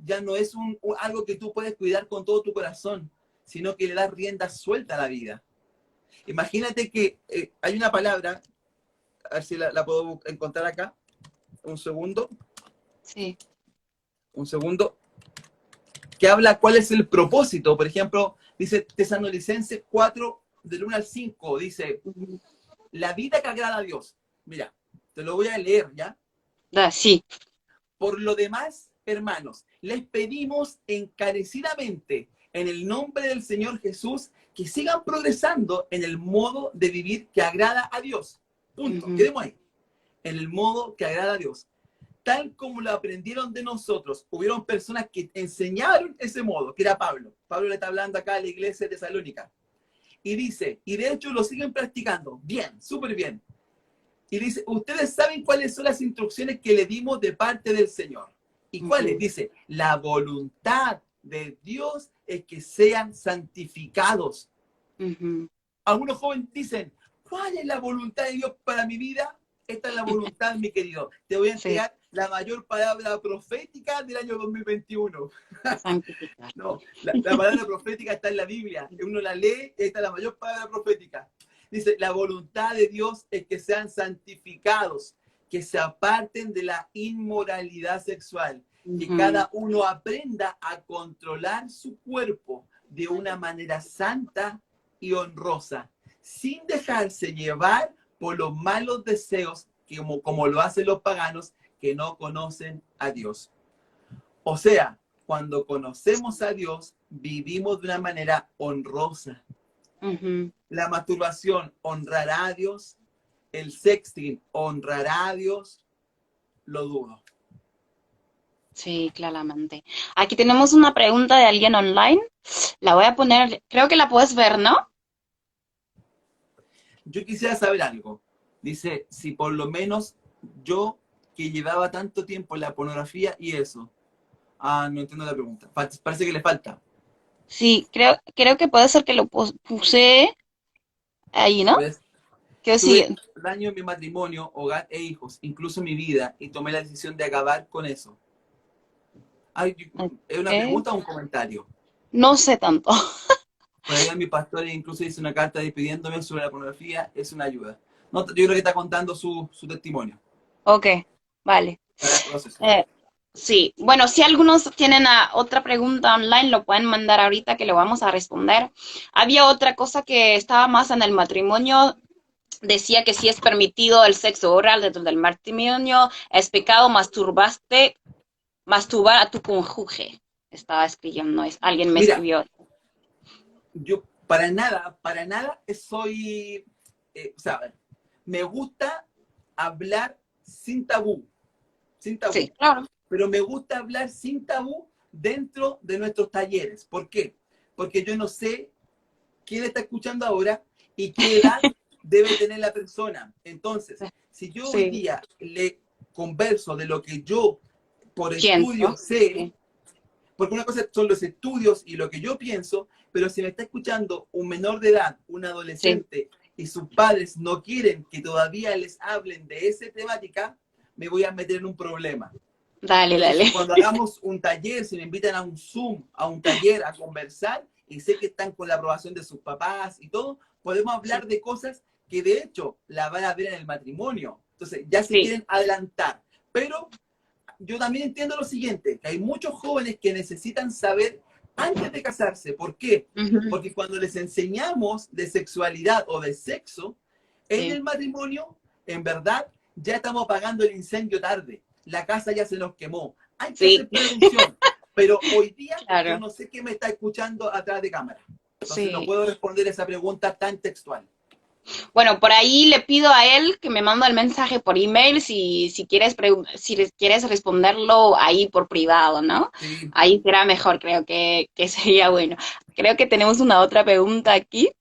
ya no es algo que tú puedes cuidar con todo tu corazón, sino que le das rienda suelta a la vida. Imagínate que hay una palabra, a ver si la puedo encontrar acá, un segundo, Sí. que habla cuál es el propósito. Por ejemplo, dice Tesalonicenses 4, del 1 al 5, dice, Ujú. la vida que agrada a Dios. Mira, te lo voy a leer, ¿ya? Sí. Por lo demás, hermanos, les pedimos encarecidamente en el nombre del Señor Jesús que sigan progresando en el modo de vivir que agrada a Dios. Punto. Ujú. Quedemos ahí. En el modo que agrada a Dios. Tal como lo aprendieron de nosotros, hubieron personas que enseñaron ese modo, que era Pablo. Pablo le está hablando acá a la iglesia de Tesalónica. Y dice, y de hecho lo siguen practicando. Bien, súper bien. Y dice, ustedes saben cuáles son las instrucciones que le dimos de parte del Señor. ¿Y cuáles? Ujú. Dice, la voluntad de Dios es que sean santificados. Ujú. Algunos jóvenes dicen, ¿cuál es la voluntad de Dios para mi vida? Esta es la voluntad, mi querido. Te voy a Sí, entregar la mayor palabra profética del año 2021. santificar. No, la palabra profética está en la Biblia. Uno la lee, esta es la mayor palabra profética. Dice, la voluntad de Dios es que sean santificados, que se aparten de la inmoralidad sexual, que Ujú. cada uno aprenda a controlar su cuerpo de una manera santa y honrosa, sin dejarse llevar por los malos deseos, como lo hacen los paganos que no conocen a Dios. O sea, cuando conocemos a Dios, vivimos de una manera honrosa. Ujú. La masturbación honrará a Dios, el sexting honrará a Dios, lo dudo. Sí, claramente. Aquí tenemos una pregunta de alguien online. La voy a poner, creo que la puedes ver, ¿no? Yo quisiera saber algo. Dice, si por lo menos yo que llevaba tanto tiempo en la pornografía y eso. Ah, no entiendo la pregunta. Parece que le falta. Sí, creo que puede ser que lo puse ahí, ¿no? Pues Que sí. tuve daño en mi matrimonio, hogar e hijos, incluso mi vida, y tomé la decisión de acabar con eso. Ay, ¿es una Ok. pregunta o un comentario? No sé tanto. Por ahí a mi pastor incluso hice una carta despidiéndome sobre la pornografía, es una ayuda. No, yo creo que está contando su testimonio Ok, vale. para el proceso. Eh, sí, bueno, si algunos tienen otra pregunta online, lo pueden mandar ahorita que lo vamos a responder. Había otra cosa que estaba más en el matrimonio. Decía que si es permitido el sexo oral dentro del matrimonio, es pecado masturbar a tu cónyuge. Estaba escribiendo, alguien me Mira, escribió. yo para nada soy, o sea, me gusta hablar sin Sí, tabú, claro. pero me gusta hablar sin tabú dentro de nuestros talleres. ¿Por qué? Porque yo no sé quién está escuchando ahora y qué edad debe tener la persona. Entonces, si yo hoy Sí, día le converso de lo que yo por estudio pienso. sé, Sí, porque una cosa son los estudios y lo que yo pienso, pero si me está escuchando un menor de edad, un sí. adolescente, y sus padres no quieren que todavía les hablen de esa temática, me voy a meter en un problema. Dale, dale. Entonces, cuando hagamos un taller, si me invitan a un Zoom, a un taller, a conversar, y sé que están con la aprobación de sus papás y todo, podemos Sí, hablar de cosas que de hecho la van a ver en el matrimonio. Entonces, ya se sí. quieren adelantar. Pero yo también entiendo lo siguiente, que hay muchos jóvenes que necesitan saber antes de casarse. ¿Por qué? Ujú. Porque cuando les enseñamos de sexualidad o de sexo en Sí, el matrimonio, en verdad ya estamos apagando el incendio tarde. La casa ya se nos quemó. Hay que sí, hacer prevención. Pero hoy día yo claro. no sé quién me está escuchando atrás de cámara. Entonces no Sí. puedo responder esa pregunta tan textual. Bueno, por ahí le pido a él que me manda el mensaje por email si quieres, si quieres responderlo ahí por privado, ¿no? Sí. Ahí será mejor, creo que sería bueno. Creo que tenemos una otra pregunta aquí.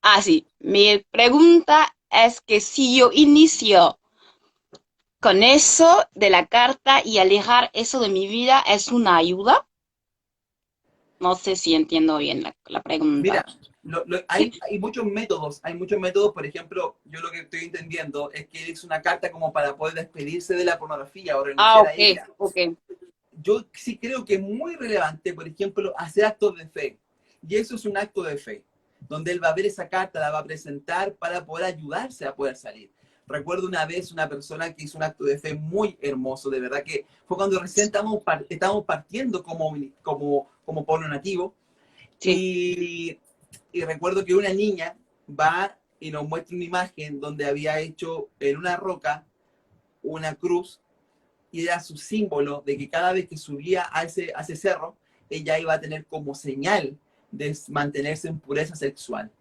Ah, sí. Mi pregunta es que si yo inicio con eso de la carta y alejar eso de mi vida, ¿es una ayuda? No sé si entiendo bien la Mira, pregunta. hay muchos métodos, por ejemplo, yo lo que estoy entendiendo es que él hizo una carta como para poder despedirse de la pornografía o Ah, renunciar a ok, ella. ok. Yo sí creo que es muy relevante, por ejemplo, hacer actos de fe. Y eso es un acto de fe, donde él va a ver esa carta, la va a presentar para poder ayudarse a poder salir. Recuerdo una vez una persona que hizo un acto de fe muy hermoso, de verdad que fue cuando recién estábamos partiendo como pueblo nativo. Sí, Y recuerdo que una niña va y nos muestra una imagen donde había hecho en una roca una cruz y era su símbolo de que cada vez que subía a ese cerro, ella iba a tener como señal de mantenerse en pureza sexual.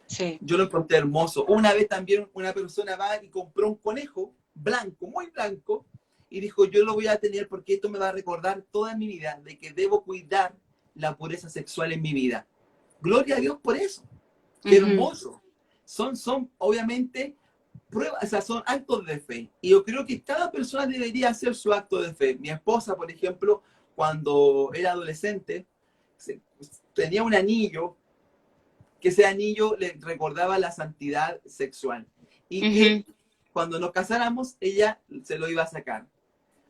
sí. Yo lo encontré hermoso. Una vez también una persona va y compró un conejo blanco, muy blanco, y dijo, yo lo voy a tener porque esto me va a recordar toda mi vida de que debo cuidar la pureza sexual en mi vida. Gloria a Dios por eso. Qué Ujú. hermoso. Son obviamente pruebas, o sea, son actos de fe. Y yo creo que cada persona debería hacer su acto de fe. Mi esposa, por ejemplo, cuando era adolescente, tenía un anillo, que ese anillo le recordaba la santidad sexual. Y que Ujú. cuando nos casáramos, ella se lo iba a sacar.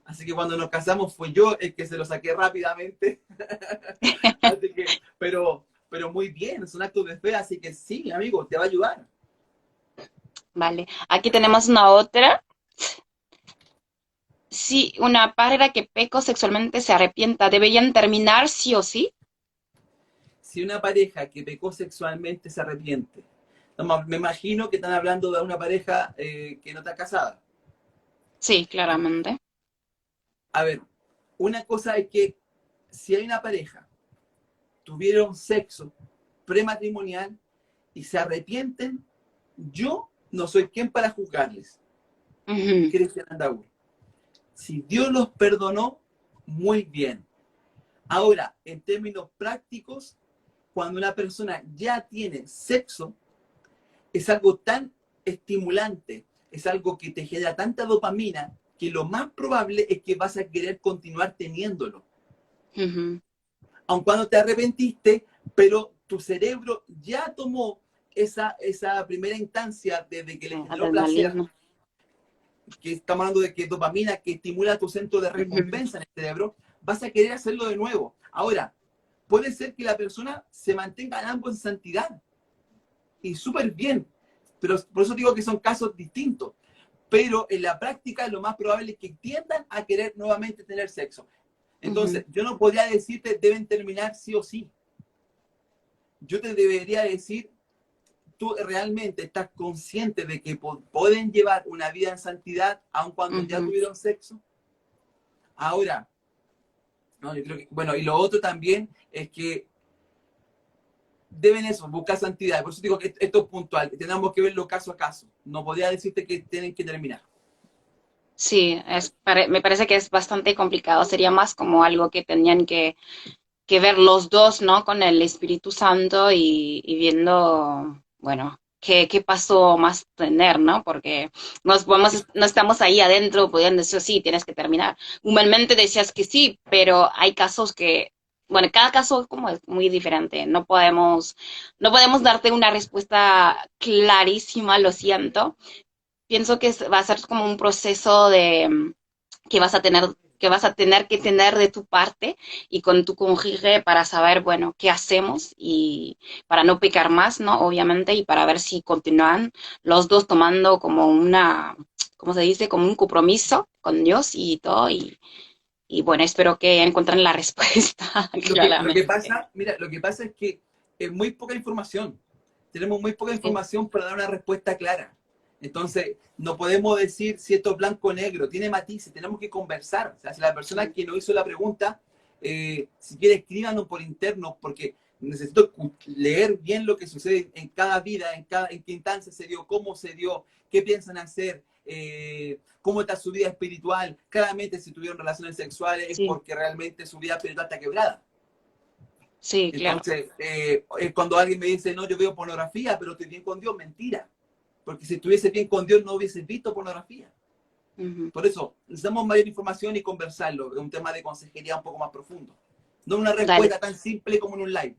Así que cuando nos casamos fue yo el que se lo saqué rápidamente. Así que, pero muy bien, es un acto de fe, así que sí, amigo, te va a ayudar. Vale. Aquí tenemos una otra. Si una pareja que pecó sexualmente se arrepienta, ¿deberían terminar sí o sí? Si una pareja que pecó sexualmente se arrepiente, no, me imagino que están hablando de una pareja que no está casada. Sí, claramente. A ver, una cosa es que si hay una pareja, tuvieron sexo prematrimonial y se arrepienten, yo no soy quien para juzgarles. Ujú. Cristian Andaur. Si Dios los perdonó, muy bien. Ahora, en términos prácticos, cuando una persona ya tiene sexo, es algo tan estimulante, es algo que te genera tanta dopamina, que lo más probable es que vas a querer continuar teniéndolo. Ujú. Aun cuando te arrepentiste, pero tu cerebro ya tomó esa primera instancia desde que Sí, le generó placer, adrenalina. que estamos hablando de que dopamina, que estimula tu centro de Ujú. recompensa en el cerebro, vas a querer hacerlo de nuevo. Ahora, puede ser que la persona se mantenga en ambos en santidad y súper bien, pero por eso digo que son casos distintos. Pero en la práctica lo más probable es que tiendan a querer nuevamente tener sexo. Ujú. Entonces, yo no podría decirte deben terminar sí o sí. Yo te debería decir, tú realmente estás consciente de que pueden llevar una vida en santidad aun cuando ya Ujú. tuvieron sexo. Ahora, no, yo creo que, bueno, y lo otro también es que deben eso, buscar santidad. Por eso digo que esto es puntual, tenemos que verlo caso a caso. No podría decirte que tienen que terminar. Sí, me parece que es bastante complicado. Sería más como algo que tenían que ver los dos, ¿no? Con el Espíritu Santo y viendo, bueno, qué paso más tener, ¿no? Porque no estamos ahí adentro pudiendo decir, sí, tienes que terminar. Humanmente decías que sí, pero hay casos que, bueno, cada caso como es muy diferente. No podemos darte una respuesta clarísima, lo siento. Pienso que va a ser como un proceso que vas a tener que tener de tu parte y con tu cónyuge para saber, bueno, qué hacemos y para no pecar más, ¿no? Obviamente, y para ver si continúan los dos tomando como ¿cómo se dice? Como un compromiso con Dios y todo. Y bueno, espero que encuentren la respuesta Lo que claramente. pasa, mira, lo que pasa es que es muy poca información. Tenemos muy poca Sí. información para dar una respuesta clara. Entonces, no podemos decir si esto es blanco o negro, tiene matices, tenemos que conversar. O sea, si la persona Sí. que nos hizo la pregunta, si quiere, escríbanos por interno, porque necesito leer bien lo que sucede en cada vida, en qué instancia se dio, cómo se dio, qué piensan hacer, cómo está su vida espiritual. Claramente, si tuvieron relaciones sexuales es Sí, porque realmente su vida espiritual está quebrada. sí, claro. Entonces, cuando alguien me dice, no, yo veo pornografía, pero estoy bien con Dios, mentira. Porque si estuviese bien con Dios, no hubiese visto pornografía. Ujú. Por eso, necesitamos mayor información y conversarlo. Es un tema de consejería un poco más profundo. No una Dale. respuesta tan simple como en un live.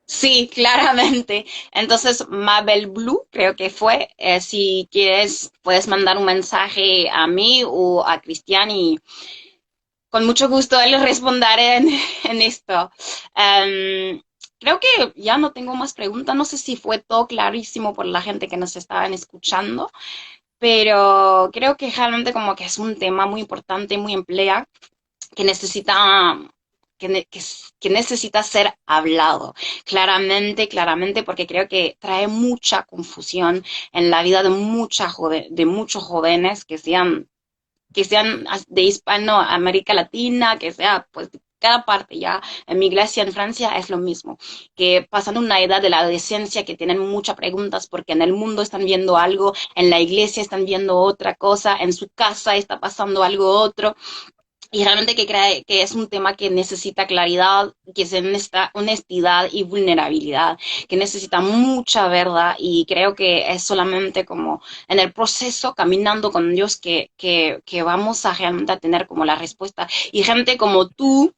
Sí, claramente. Entonces, Mabel Blue, creo que fue. Si quieres, puedes mandar un mensaje a mí o a Cristian y con mucho gusto les responderé en esto. Creo que ya no tengo más preguntas. No sé si fue todo clarísimo por la gente que nos estaban escuchando, pero creo que realmente como que es un tema muy importante, muy emplea, que necesita, que necesita ser hablado claramente, claramente, porque creo que trae mucha confusión en la vida de, de muchos jóvenes que sean de Hispanoamérica Latina, que sea pues de cada parte ya. En mi iglesia en Francia es lo mismo, que pasan una edad de la adolescencia que tienen muchas preguntas porque en el mundo están viendo algo, en la iglesia están viendo otra cosa, en su casa está pasando algo otro. Y realmente que cree que es un tema que necesita claridad, que se necesita honestidad y vulnerabilidad, que necesita mucha verdad y creo que es solamente como en el proceso, caminando con Dios, que vamos a realmente a tener como la respuesta. Y gente como tú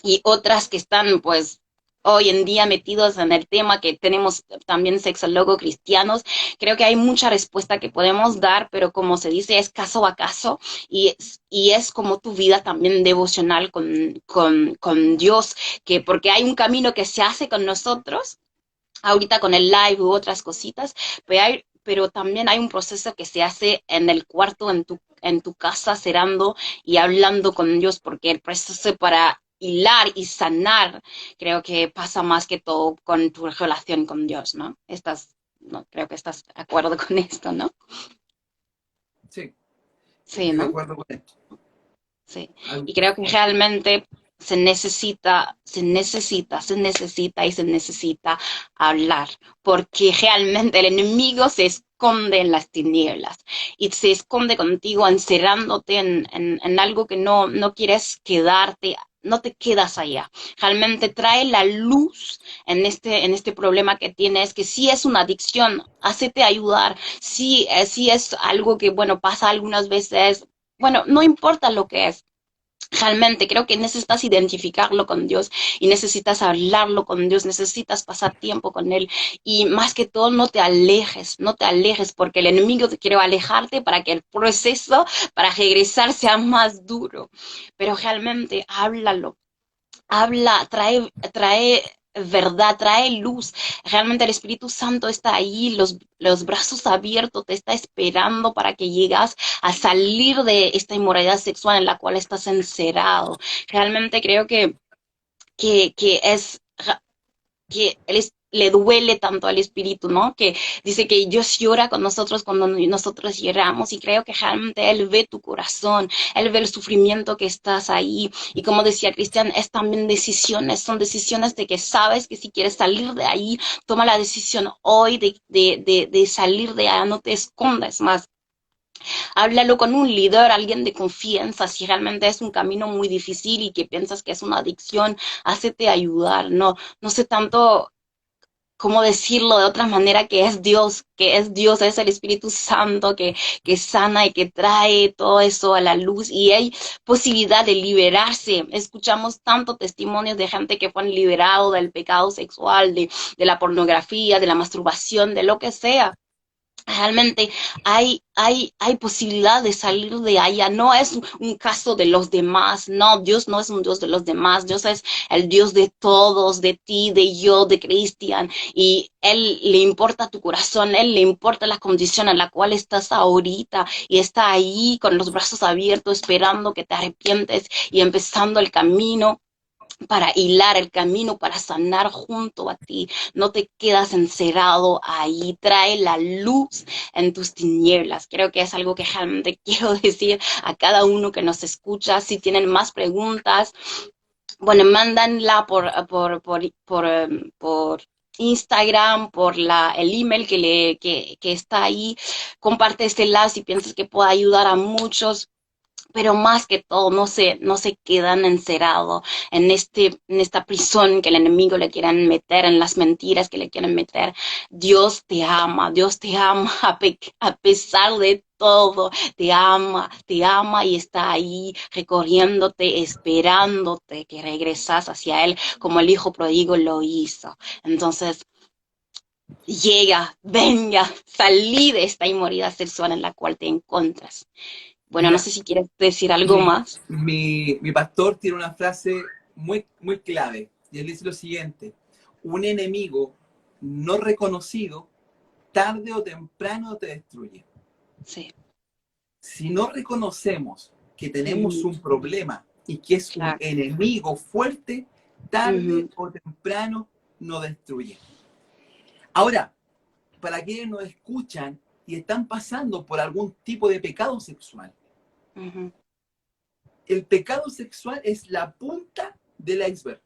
y otras que están pues hoy en día metidos en el tema, que tenemos también sexólogos cristianos, creo que hay mucha respuesta que podemos dar, pero como se dice, es caso a caso y es como tu vida también devocional con Dios, que porque hay un camino que se hace con nosotros, ahorita con el live u otras cositas, pero también hay un proceso que se hace en el cuarto, en tu casa, cerrando y hablando con Dios, porque el proceso para hilar y sanar, creo que pasa más que todo con tu relación con Dios, ¿no? No, creo que estás de acuerdo con esto, ¿no? Sí, Sí, estoy de ¿no? acuerdo con esto. Sí, Al- y creo que realmente se necesita hablar, porque realmente el enemigo se esconde en las tinieblas y se esconde contigo encerrándote en algo que no quieres quedarte, no te quedas allá. Realmente trae la luz en este problema que tienes, que sí es una adicción, hacete ayudar, sí es algo que, bueno, pasa algunas veces, bueno, no importa lo que es. Realmente creo que necesitas identificarlo con Dios y necesitas hablarlo con Dios, necesitas pasar tiempo con Él y más que todo no te alejes porque el enemigo te quiere alejarte para que el proceso para regresar sea más duro, pero realmente háblalo, trae verdad, trae luz. Realmente el Espíritu Santo está ahí, los brazos abiertos, te está esperando para que llegas a salir de esta inmoralidad sexual en la cual estás encerrado. Realmente creo que es que le duele tanto al espíritu, ¿no? Que dice que Dios llora con nosotros cuando nosotros lloramos y creo que realmente Él ve tu corazón, Él ve el sufrimiento que estás ahí y como decía Cristian, es también decisiones, son decisiones de que sabes que si quieres salir de ahí, toma la decisión hoy de salir de ahí, no te escondas más. Háblalo con un líder, alguien de confianza, si realmente es un camino muy difícil y que piensas que es una adicción, hácete ayudar, no sé tanto cómo decirlo de otra manera, que es Dios, es el Espíritu Santo que sana y que trae todo eso a la luz y hay posibilidad de liberarse. Escuchamos tantos testimonios de gente que fue liberado del pecado sexual, de la pornografía, de la masturbación, de lo que sea. Realmente hay posibilidad de salir de allá. No es un caso de los demás. No, Dios no es un Dios de los demás. Dios es el Dios de todos, de ti, de yo, de Cristian. Y Él le importa tu corazón, Él le importa la condición en la cual estás ahorita. Y está ahí con los brazos abiertos esperando que te arrepientes y empezando el camino para hilar el camino, para sanar junto a ti. No te quedas encerrado ahí, trae la luz en tus tinieblas. Creo que es algo que realmente quiero decir a cada uno que nos escucha. Si tienen más preguntas, bueno, mándanla por Instagram, el email que está ahí. Comparte este enlace si piensas que pueda ayudar a muchos, pero más que todo no se quedan encerrados en esta prisión que el enemigo le quieren meter, en las mentiras que le quieren meter. Dios te ama a pesar de todo, te ama y está ahí recorriéndote, esperándote que regresas hacia él como el hijo pródigo lo hizo. Entonces, llega, venga, salí de esta inmoralidad sexual en la cual te encuentras. Bueno, no Mira, sé si quieres decir algo mi, más. mi pastor tiene una frase muy clave y él dice lo siguiente: un enemigo no reconocido tarde o temprano te destruye. Sí, Si no reconocemos que tenemos ujú, un problema y que es un claro. enemigo fuerte, tarde Ujú, o temprano nos destruye. Ahora, para quienes nos escuchan y están pasando por algún tipo de pecado sexual, ujú, el pecado sexual es la punta del iceberg.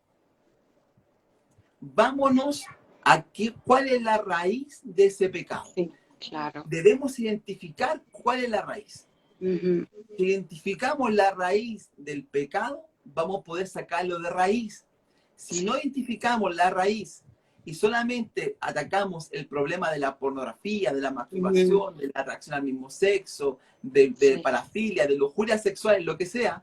Vámonos a cuál es la raíz de ese pecado. sí, claro. Debemos identificar cuál es la raíz. Ujú, Si identificamos la raíz del pecado, vamos a poder sacarlo de raíz. Si no sí. identificamos la raíz y solamente atacamos el problema de la pornografía, de la Ujú, masturbación, de la atracción al mismo sexo, de sí. parafilia, de lujuria sexual, lo que sea,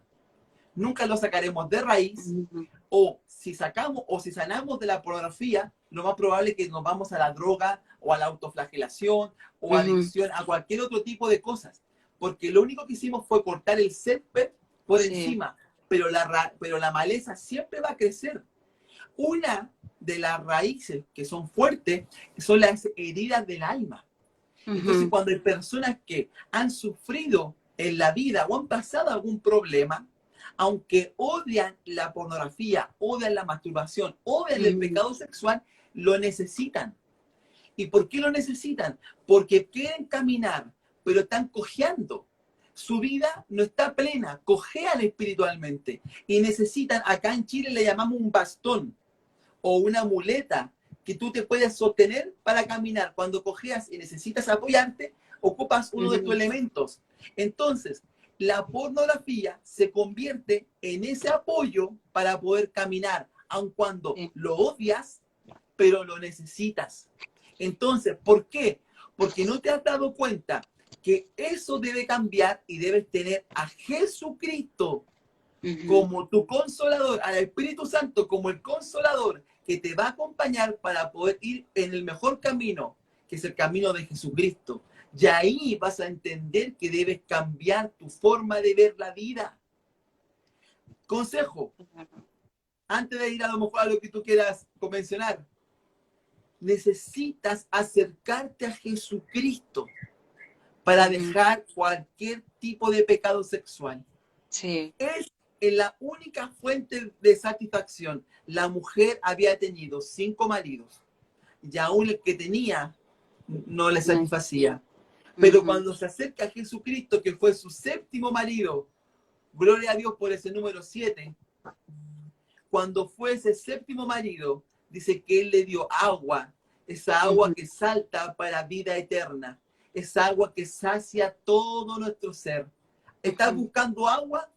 nunca lo sacaremos de raíz. Ujú, O si sacamos o si sanamos de la pornografía, lo más probable es que nos vamos a la droga o a la autoflagelación o ujú, adicción a cualquier otro tipo de cosas. Porque lo único que hicimos fue cortar el césped por sí. encima, pero la maleza siempre va a crecer. Una de las raíces que son fuertes son las heridas del alma. Entonces, Ujú, cuando hay personas que han sufrido en la vida o han pasado algún problema, aunque odian la pornografía, odian la masturbación, odian el ujú, pecado sexual, lo necesitan. ¿Y por qué lo necesitan? Porque quieren caminar, pero están cojeando. Su vida no está plena, cojean espiritualmente y necesitan, acá en Chile le llamamos un bastón o una muleta que tú te puedes sostener para caminar. Cuando cojeas y necesitas apoyarte, ocupas uno de tus ujú, elementos. Entonces, la pornografía se convierte en ese apoyo para poder caminar, aun cuando sí. lo odias, pero lo necesitas. Entonces, ¿por qué? Porque no te has dado cuenta que eso debe cambiar y debes tener a Jesucristo Ujú, como tu consolador, al Espíritu Santo como el consolador que te va a acompañar para poder ir en el mejor camino, que es el camino de Jesucristo. Y ahí vas a entender que debes cambiar tu forma de ver la vida. Consejo, claro. antes de ir a lo mejor a lo que tú quieras mencionar, necesitas acercarte a Jesucristo para Ujú, dejar cualquier tipo de pecado sexual. sí. Es la única fuente de satisfacción. La mujer había tenido 5 maridos y aún el que tenía no le No, satisfacía. Pero ujú, cuando se acerca a Jesucristo, que fue su séptimo marido, gloria a Dios por ese número 7, cuando fue ese séptimo marido, dice que él le dio agua, esa agua ujú, que salta para vida eterna, esa agua que sacia todo nuestro ser. ¿Estás ujú, buscando agua?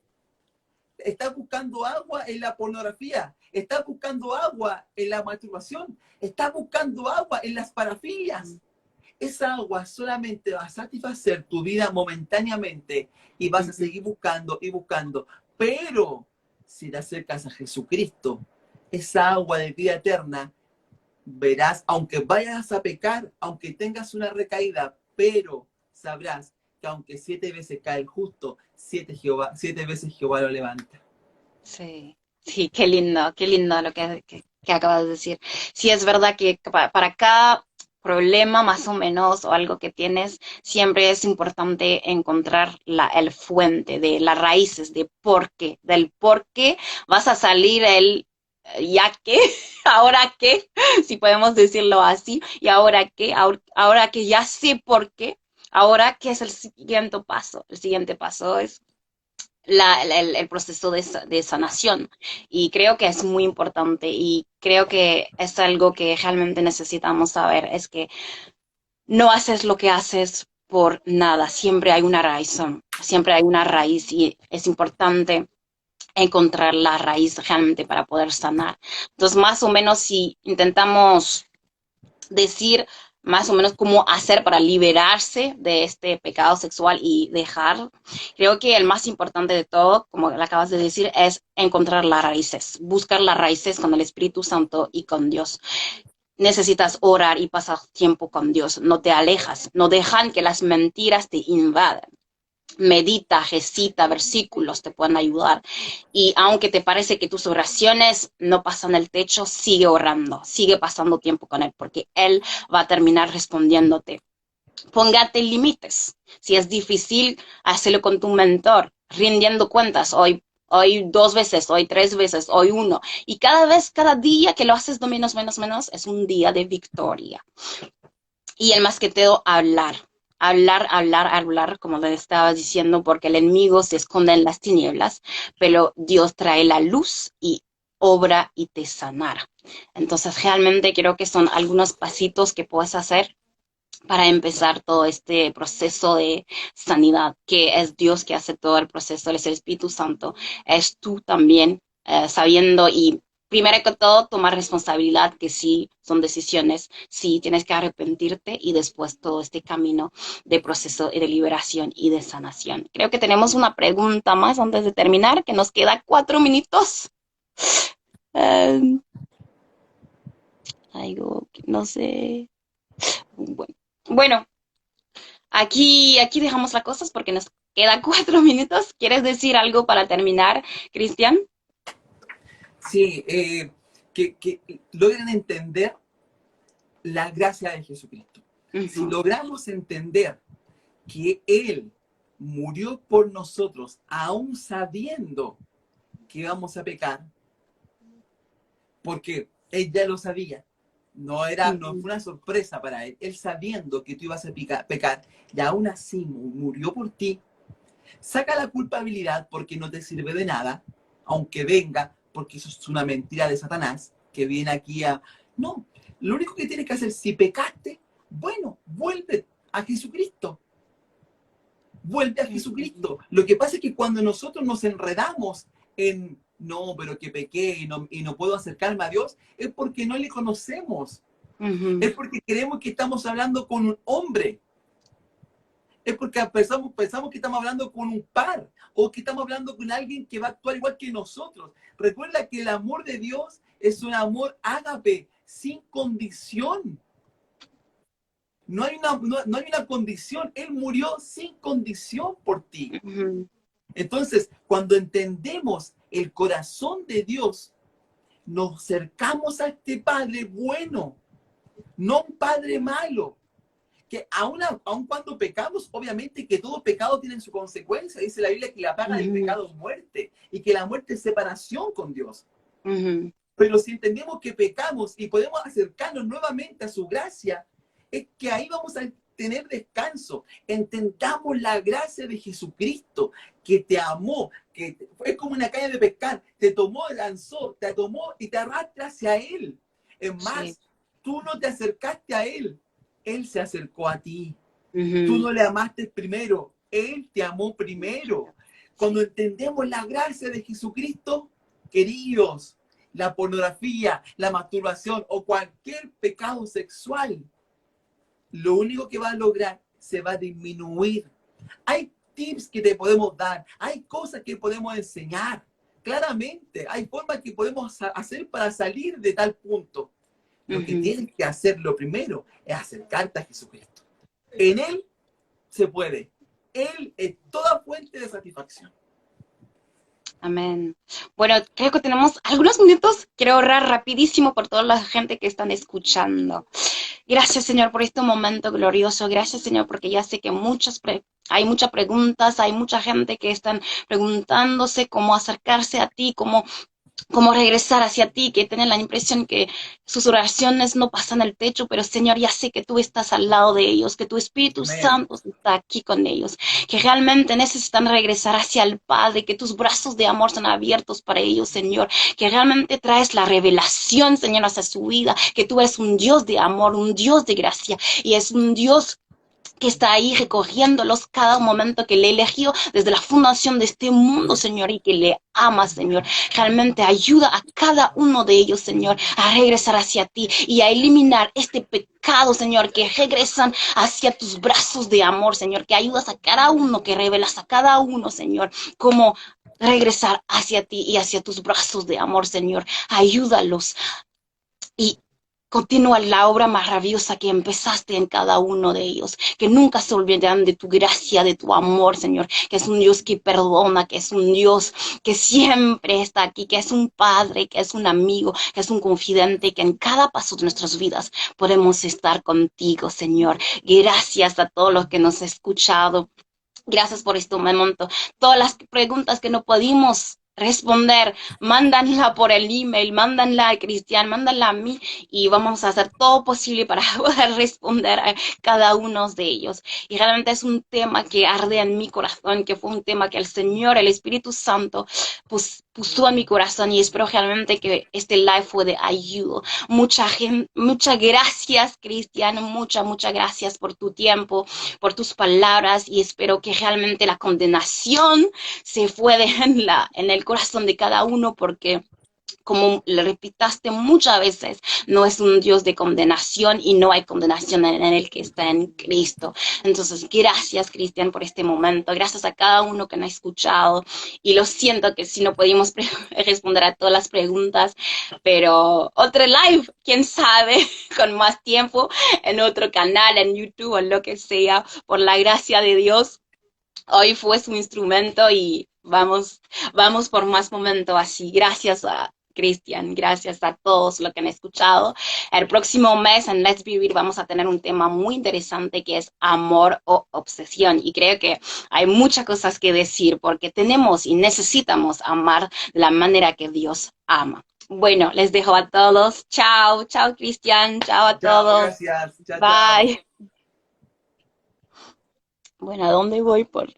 Estás buscando agua en la pornografía, estás buscando agua en la masturbación, estás buscando agua en las parafilias. ujú, Esa agua solamente va a satisfacer tu vida momentáneamente y vas a ujú. seguir buscando y buscando. Pero si te acercas a Jesucristo, esa agua de vida eterna, verás, aunque vayas a pecar, aunque tengas una recaída, pero sabrás que aunque 7 veces cae el justo, 7 veces Jehová lo levanta. Sí, sí, qué lindo lo que acabas de decir. Sí, es verdad que para cada problema más o menos o algo que tienes, siempre es importante encontrar el fuente de las raíces de por qué, del por qué vas a salir el ya que, ahora qué, si podemos decirlo así, y ahora qué, ahora que ya sé por qué, ahora qué es el siguiente paso. El siguiente paso es el proceso de sanación. Y creo que es muy importante y creo que es algo que realmente necesitamos saber, es que no haces lo que haces por nada, siempre hay una razón, siempre hay una raíz y es importante encontrar la raíz realmente para poder sanar. Entonces, más o menos si intentamos decir más o menos cómo hacer para liberarse de este pecado sexual y dejar. Creo que el más importante de todo, como le acabas de decir, es encontrar las raíces, buscar las raíces con el Espíritu Santo y con Dios. Necesitas orar y pasar tiempo con Dios, no te alejas, no dejan que las mentiras te invadan. Medita, recita, versículos te pueden ayudar. Y aunque te parece que tus oraciones no pasan el techo, sigue orando, sigue pasando tiempo con Él, porque Él va a terminar respondiéndote. Póngate límites. Si es difícil, hazlo con tu mentor, rindiendo cuentas. Hoy 2 veces, hoy 3 veces, hoy uno. Y cada vez, cada día que lo haces de menos, es un día de victoria. Y el más que todo, hablar. Hablar, como le estaba diciendo, porque el enemigo se esconde en las tinieblas, pero Dios trae la luz y obra y te sanará. Entonces, realmente creo que son algunos pasitos que puedes hacer para empezar todo este proceso de sanidad, que es Dios que hace todo el proceso, es el Espíritu Santo, es tú también sabiendo y primero que todo tomar responsabilidad, que sí son decisiones, sí tienes que arrepentirte y después todo este camino de proceso de liberación y de sanación. Creo que tenemos una pregunta más antes de terminar, que nos queda 4 minutos. Algo, no sé. Bueno, aquí dejamos las cosas porque nos quedan 4 minutos. ¿Quieres decir algo para terminar, Cristian? Sí, que logren entender la gracia de Jesucristo. Si logramos entender que Él murió por nosotros, aún sabiendo que íbamos a pecar, porque Él ya lo sabía, no fue una sorpresa para Él sabiendo que tú ibas a pecar, y aún así murió por ti, saca la culpabilidad porque no te sirve de nada, aunque venga, porque eso es una mentira de Satanás, que viene aquí a... No, lo único que tienes que hacer, si pecaste, bueno, vuelve a Jesucristo. Vuelve a Jesucristo. Lo que pasa es que cuando nosotros nos enredamos en, no, pero que pequé y no puedo acercarme a Dios, es porque no le conocemos. Es porque creemos que estamos hablando con un hombre. Es porque pensamos que estamos hablando con un par o que estamos hablando con alguien que va a actuar igual que nosotros. Recuerda que el amor de Dios es un amor ágape, sin condición. No hay una condición. Él murió sin condición por ti. Entonces, cuando entendemos el corazón de Dios, nos acercamos a este Padre bueno, no un Padre malo. Que aun cuando pecamos, obviamente que todo pecado tiene su consecuencia. Dice la Biblia que la paga del pecado es muerte y que la muerte es separación con Dios. Pero si entendemos que pecamos y podemos acercarnos nuevamente a su gracia, es que ahí vamos a tener descanso. Entendamos la gracia de Jesucristo, que te amó, que es como una caña de pescar, te tomó, lanzó, te tomó y te arrastra hacia Él. Es más, tú no te acercaste a Él, Él se acercó a ti. Tú no le amaste primero, Él te amó primero. Cuando entendemos la gracia de Jesucristo, queridos, la pornografía, la masturbación o cualquier pecado sexual, lo único que va a lograr se va a disminuir. Hay tips que te podemos dar, hay cosas que podemos enseñar. Claramente, hay formas que podemos hacer para salir de tal punto. Lo que tienes que hacer, lo primero, es acercarte a Jesucristo. En Él se puede. Él es toda fuente de satisfacción. Amén. Bueno, creo que tenemos algunos minutos. Quiero orar rapidísimo por toda la gente que están escuchando. Gracias, Señor, por este momento glorioso. Gracias, Señor, porque ya sé que hay muchas preguntas, hay mucha gente que están preguntándose cómo acercarse a ti, cómo regresar hacia ti, que tienen la impresión que sus oraciones no pasan el techo, pero Señor, ya sé que tú estás al lado de ellos, que tu Espíritu Santo está aquí con ellos, que realmente necesitan regresar hacia el Padre, que tus brazos de amor son abiertos para ellos, Señor, que realmente traes la revelación, Señor, hacia su vida, que tú eres un Dios de amor, un Dios de gracia, y es un Dios que está ahí recogiéndolos cada momento, que le eligió desde la fundación de este mundo, Señor, y que le ama, Señor. Realmente ayuda a cada uno de ellos, Señor, a regresar hacia ti y a eliminar este pecado, Señor, que regresan hacia tus brazos de amor, Señor, que ayudas a cada uno, que revelas a cada uno, Señor, cómo regresar hacia ti y hacia tus brazos de amor, Señor. Ayúdalos y continúa la obra maravillosa que empezaste en cada uno de ellos, que nunca se olvidarán de tu gracia, de tu amor, Señor, que es un Dios que perdona, que es un Dios que siempre está aquí, que es un padre, que es un amigo, que es un confidente, que en cada paso de nuestras vidas podemos estar contigo, Señor. Gracias a todos los que nos han escuchado. Gracias por este momento. Todas las preguntas que no pudimos responder, mándanla por el email, mándanla a Cristian, mándanla a mí y vamos a hacer todo posible para poder responder a cada uno de ellos. Y realmente es un tema que arde en mi corazón, que fue un tema que el Señor, el Espíritu Santo, puso en mi corazón y espero realmente que este live fue de ayuda. Muchas gracias, Cristian, muchas gracias por tu tiempo, por tus palabras y espero que realmente la condenación se fue en el corazón de cada uno porque como le repitaste muchas veces, no es un Dios de condenación y no hay condenación en el que está en Cristo. Entonces, gracias, Cristian, por este momento. Gracias a cada uno que me ha escuchado. Y lo siento que si no pudimos responder a todas las preguntas, pero otro live, quién sabe, con más tiempo, en otro canal, en YouTube o lo que sea, por la gracia de Dios. Hoy fue su instrumento y vamos por más momentos así. Gracias a Cristian, gracias a todos los que han escuchado. El próximo mes en Let's Vivir vamos a tener un tema muy interesante que es amor o obsesión. Y creo que hay muchas cosas que decir porque tenemos y necesitamos amar de la manera que Dios ama. Bueno, les dejo a todos. Chao, chao Cristian, chao a Chao, todos. gracias. Chao, chao. Bye. Bueno, ¿a dónde voy por?